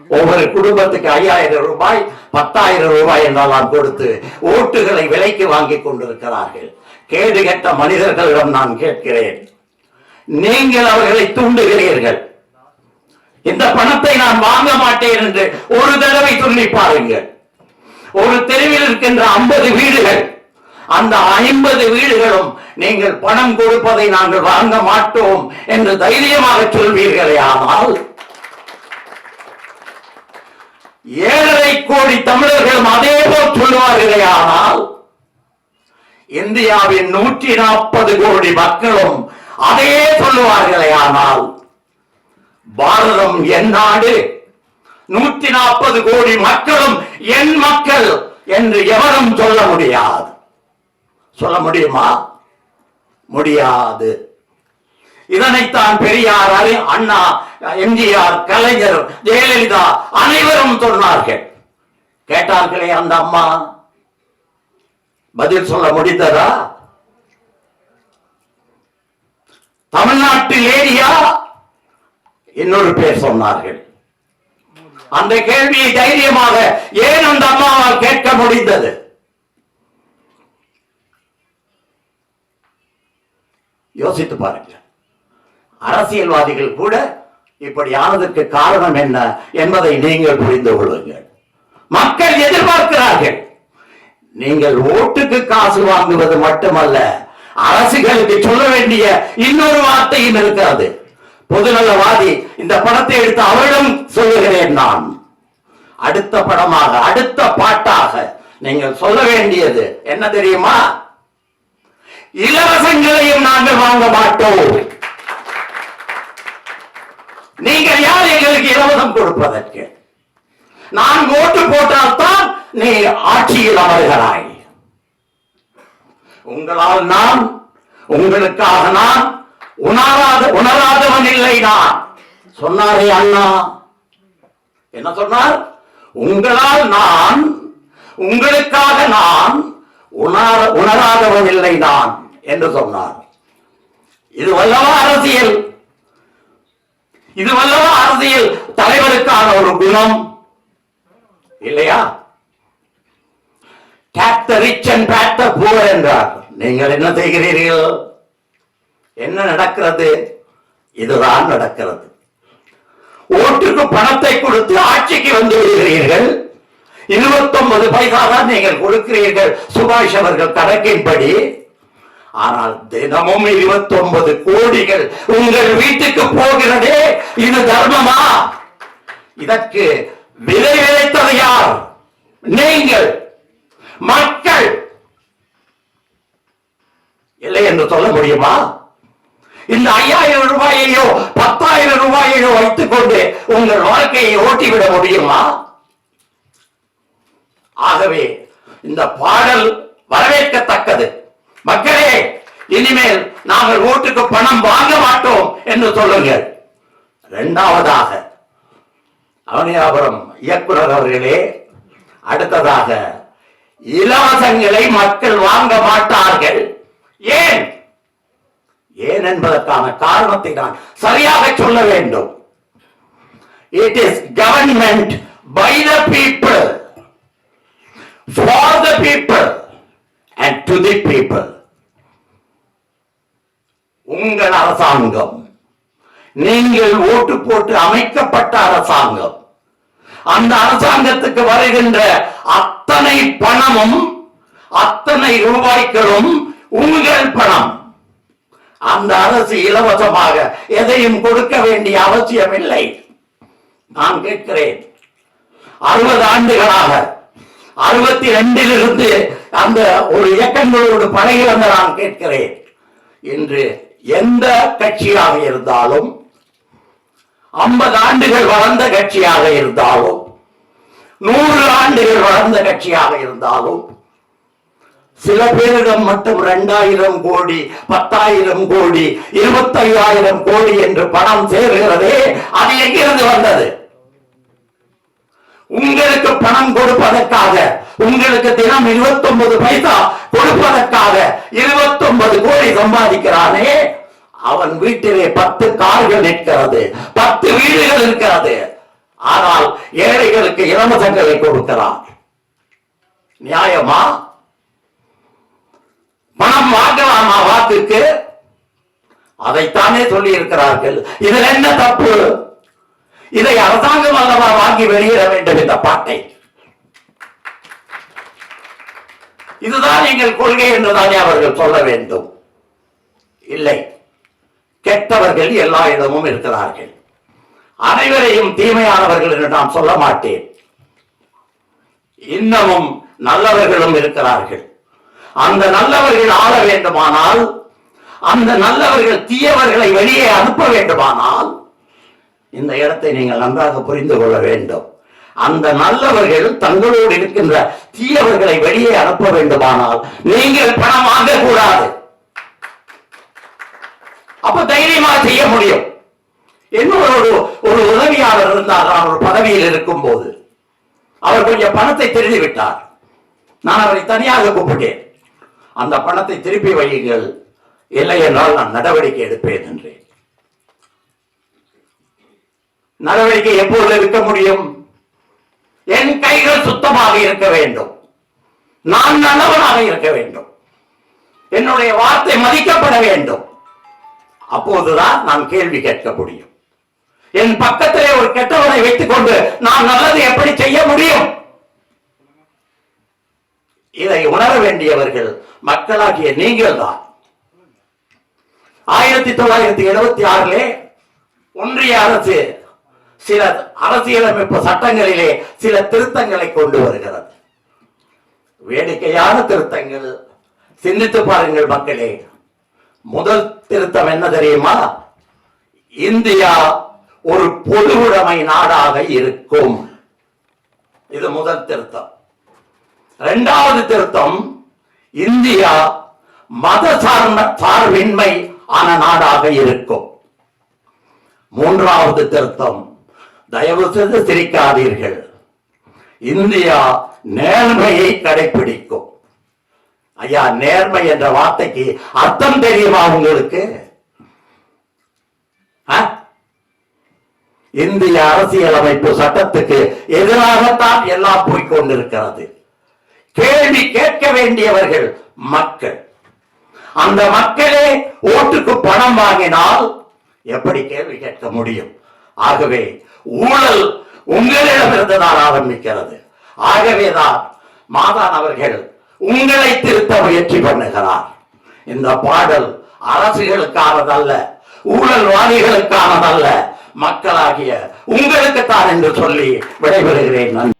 ஒவ்வொரு குடும்பத்துக்கு 5000 ரூபாய் 10,000 ரூபாய் என்றெல்லாம் கொடுத்து ஓட்டுகளை விலைக்கு வாங்கி கொண்டிருக்கிறார்கள். கேடு கெட்ட மனிதர்களிடம் நான் கேட்கிறேன், நீங்கள் அவர்களை தூண்டுகிறீர்கள். இந்த பணத்தை நான் வாங்க மாட்டேன் என்று ஒரு தடவை சொல்லி பாருங்கள். ஒரு தெருவில் இருக்கின்ற 50 வீடுகள், அந்த 50 வீடுகளும் நீங்கள் பணம் கொடுப்பதை நாங்கள் வாங்க மாட்டோம் என்று தைரியமாக சொல்வீர்களே. ஆனால் 7.5 கோடி தமிழர்களும் அதே போல் சொல்லுவார்களே. ஆனால் இந்தியாவின் 140 கோடி மக்களும் அதே சொல்லுவார்களே. ஆனால் பாரதம் என் நாடு, 140 கோடி மக்களும் என் மக்கள் என்று எவரும் சொல்ல முடியாது. சொல்ல முடியுமா? முடியாது. இதனைத்தான் பெரியார், அண்ணா, எம்ஜிஆர், கலைஞர், ஜெயலலிதா அனைவரும் சொன்னார்கள். கேட்டார்களே அந்த அம்மா, பதில் சொல்ல முடிந்ததா? தமிழ்நாட்டில் ஏரியா இன்னொரு பேர் சொன்னார்கள். அந்த கேள்வியை தைரியமாக ஏன் அந்த அம்மாவால் கேட்க முடிந்தது? யோசித்து பாருங்க. அரசியல்வாதிகள் கூட இப்படி ஆனதற்கு காரணம் என்ன என்பதை நீங்கள் புரிந்து கொள்ளுங்கள். மக்கள் எதிர்பார்க்கிறார்கள். நீங்கள் ஓட்டுக்கு காசு வாங்குவது மட்டுமல்ல, அரசுகளுக்கு சொல்ல வேண்டிய இன்னொரு வார்த்தையும் இருக்கிறது. பொதுநலவாதி இந்த படத்தை எடுத்து அவரிடம் சொல்லுகிறேன் நான். அடுத்த படமாக, அடுத்த பாட்டாக நீங்கள் சொல்ல வேண்டியது என்ன தெரியுமா? இலவசங்களையும் நாங்கள் வாங்க மாட்டோம். நீங்கள் யார் எங்களுக்கு இலவசம் கொடுப்பதற்கு? நான் ஓட்டு போட்டால்தான் நீ ஆட்சியில் அமர்கிறாய். உங்களால் நான், உங்களுக்காக நான் உணராதவன் இல்லை நான் சொன்னாரே அண்ணா. என்ன சொன்னார்? உங்களால் நான், உங்களுக்காக நான் உணராதவன் இல்லை நான் என்று சொன்னார். இது வல்லவா அரசியல்? இது வல்லவா அரசியல் தலைவருக்கான ஒரு குணம் இல்லையா? Tap the rich and pat the poor என்றார். நீங்கள் என்ன செய்கிறீர்கள்? என்ன நடக்கிறது? இதுதான் நடக்கிறது. ஓட்டுக்கு பணத்தை கொடுத்து ஆட்சிக்கு வந்து விடுகிறீர்கள். 29 பைசா தான் நீங்கள் கொடுக்கிறீர்கள் சுபாஷ் அவர்கள் கணக்கின்படி. ஆனால் தினமும் 29 கோடிகள் உங்கள் வீட்டுக்கு போகிறதே, இது தர்மமா? இதற்கு விலை விளைத்தது யார்? நீங்கள், மக்கள். இல்லை என்று சொல்ல முடியுமா? இந்த 5000 ரூபாயையோ 10,000 ரூபாயையோ வைத்துக் கொண்டு உங்கள் வாழ்க்கையை ஓட்டிவிட முடியுமா? ஆகவே இந்த பாடல் வரவேற்கத்தக்கது. மக்களே, இனிமேல் நாங்கள் ஓட்டுக்கு பணம் வாங்க மாட்டோம் என்று சொல்லுங்கள். இரண்டாவதாக, அவனியாபுரம் இயக்குனர் அவர்களே, அடுத்ததாக இலவசங்களை மக்கள் வாங்க மாட்டார்கள். ஏன் ஏன் என்பதற்கான காரணத்தை நான் சரியாக சொல்ல வேண்டும். It is government by the people, for the people and to the people. உங்கள் அரசாங்கம், நீங்கள் ஓட்டு போட்டு அமைக்கப்பட்ட அரசாங்கம். அந்த அரசாங்கத்துக்கு வருகின்ற அத்தனை பணமும் அத்தனை ரூபாய்களும் உங்கள் பணம். அந்த அரசு இலவசமாக எதையும் கொடுக்க வேண்டிய அவசியம் இல்லை. நான் கேட்கிறேன், 60 ஆண்டுகளாக 62 அந்த ஒரு இயக்கங்களோடு பழகி வந்த நான் கேட்கிறேன், இன்று எந்த கட்சியாக இருந்தாலும் 50 ஆண்டுகள் வளர்ந்த கட்சியாக இருந்தாலும் 100 ஆண்டுகள் வளர்ந்த கட்சியாக இருந்தாலும் சில பேரிடம் மட்டும் 2000 கோடி 10,000 கோடி 25,000 கோடி என்று பணம் சேருகிறதே, அது எங்கிருந்து வந்தது? உங்களுக்கு பணம் கொடுப்பதற்காக, உங்களுக்கு தினம் 29 பைசா கொடுப்பதற்காக 29 கோடி சம்பாதிக்கிறானே, அவன் வீட்டிலே 10 கார்கள் நிற்கிறது, 10 வீடுகள் இருக்கிறது. ஆனால் ஏழைகளுக்கு இலவசங்களை கொடுக்கிறான். நியாயமா? பணம் வாங்கலாமா வாக்குக்கு? அதைத்தானே சொல்லி இருக்கிறார்கள். இதில் என்ன தப்பு? இதை அரசாங்கம் அல்லவா வாங்கி வெளியிட வேண்டும் இந்த பாட்டை. இதுதான் எங்கள் கொள்கை என்றுதானே அவர்கள் சொல்ல வேண்டும். இல்லை, கெட்டவர்கள் எல்லா இடமும் இருக்கிறார்கள். அனைவரையும் தீமையானவர்கள் என்று நான் சொல்ல மாட்டேன். இன்னமும் நல்லவர்களும் இருக்கிறார்கள். அந்த நல்லவர்கள் ஆள வேண்டுமானால், அந்த நல்லவர்கள் தீயவர்களை வெளியே அனுப்ப வேண்டுமானால், இந்த இடத்தை நீங்கள் நன்றாக புரிந்து கொள்ள வேண்டும். அந்த நல்லவர்கள் தங்களோடு இருக்கின்ற தீயவர்களை வெளியே அனுப்ப வேண்டுமானால் நீங்கள் பணம் வாங்கக்கூடாது. அப்ப தைரியமா செய்ய முடியும். என்னோட ஒரு உதவியாளர் இருந்தார். நான் ஒரு பதவியில் இருக்கும் போது அவர் கொஞ்சம் பணத்தை திருடி விட்டார். நான் அவரை தனியாக கூப்பிட்டேன். அந்த பணத்தை திருப்பி வையுங்கள், இல்லை என்றால் நான் நடவடிக்கை எடுப்பேன் என்றேன். நடவடிக்கை எப்போது எடுக்க முடியும்? என் கைகள் சுத்தமாக இருக்க வேண்டும், நான் நல்லவனாக இருக்க வேண்டும், என்னுடைய வார்த்தை மதிக்கப்பட வேண்டும். அப்போதுதான் நான் கேள்வி கேட்க முடியும். என் பக்கத்திலே ஒரு கெட்டவனை வைத்துக் கொண்டு நான் நல்லது எப்படி செய்ய முடியும்? இதை உணர வேண்டியவர்கள் மக்களாகிய நீங்கள் தான். 1976 ஒன்றிய அரசு சில அரசியலமைப்பு சட்டங்களிலே சில திருத்தங்களை கொண்டு வருகிறது. வேடிக்கையான திருத்தங்கள். சிந்தித்து பாருங்கள் மக்களே. முதல் திருத்தம் என்ன தெரியுமா? இந்தியா ஒரு பொது உடைமை நாடாக இருக்கும். இது முதல் திருத்தம். இரண்டாவது திருத்தம், இந்தியா மத சார்பின்மை ஆன நாடாக இருக்கும். மூன்றாவது திருத்தம், தயவு செய்து சிரிக்காதீர்கள். இந்தியா நேர்மையை கடைபிடிக்கும். ஐயா, நேர்மை என்ற வார்த்தைக்கு அர்த்தம் தெரியுமா உங்களுக்கு? இந்திய அரசியலமைப்பு சட்டத்துக்கு எதிராகத்தான் எல்லாம் போய்கொண்டிருக்கிறது. கேள்வி கேட்க வேண்டியவர்கள் மக்கள். அந்த மக்களே ஓட்டுக்கு பணம் வாங்கினால் எப்படி கேள்வி கேட்க முடியும்? ஆகவே ஊழல் உங்களிடமிருந்து தான் ஆரம்பிக்கிறது. ஆகவேதான் மாதான் அவர்கள் உங்களை திருத்த முயற்சி பண்ணுகிறார். இந்த பாடல் அரசுகளுக்கானதல்ல, ஊழல்வாதிகளுக்கானதல்ல, மக்களாகிய உங்களுக்குத்தான் என்று சொல்லி விடைபெறுகிறேன். நன்றி.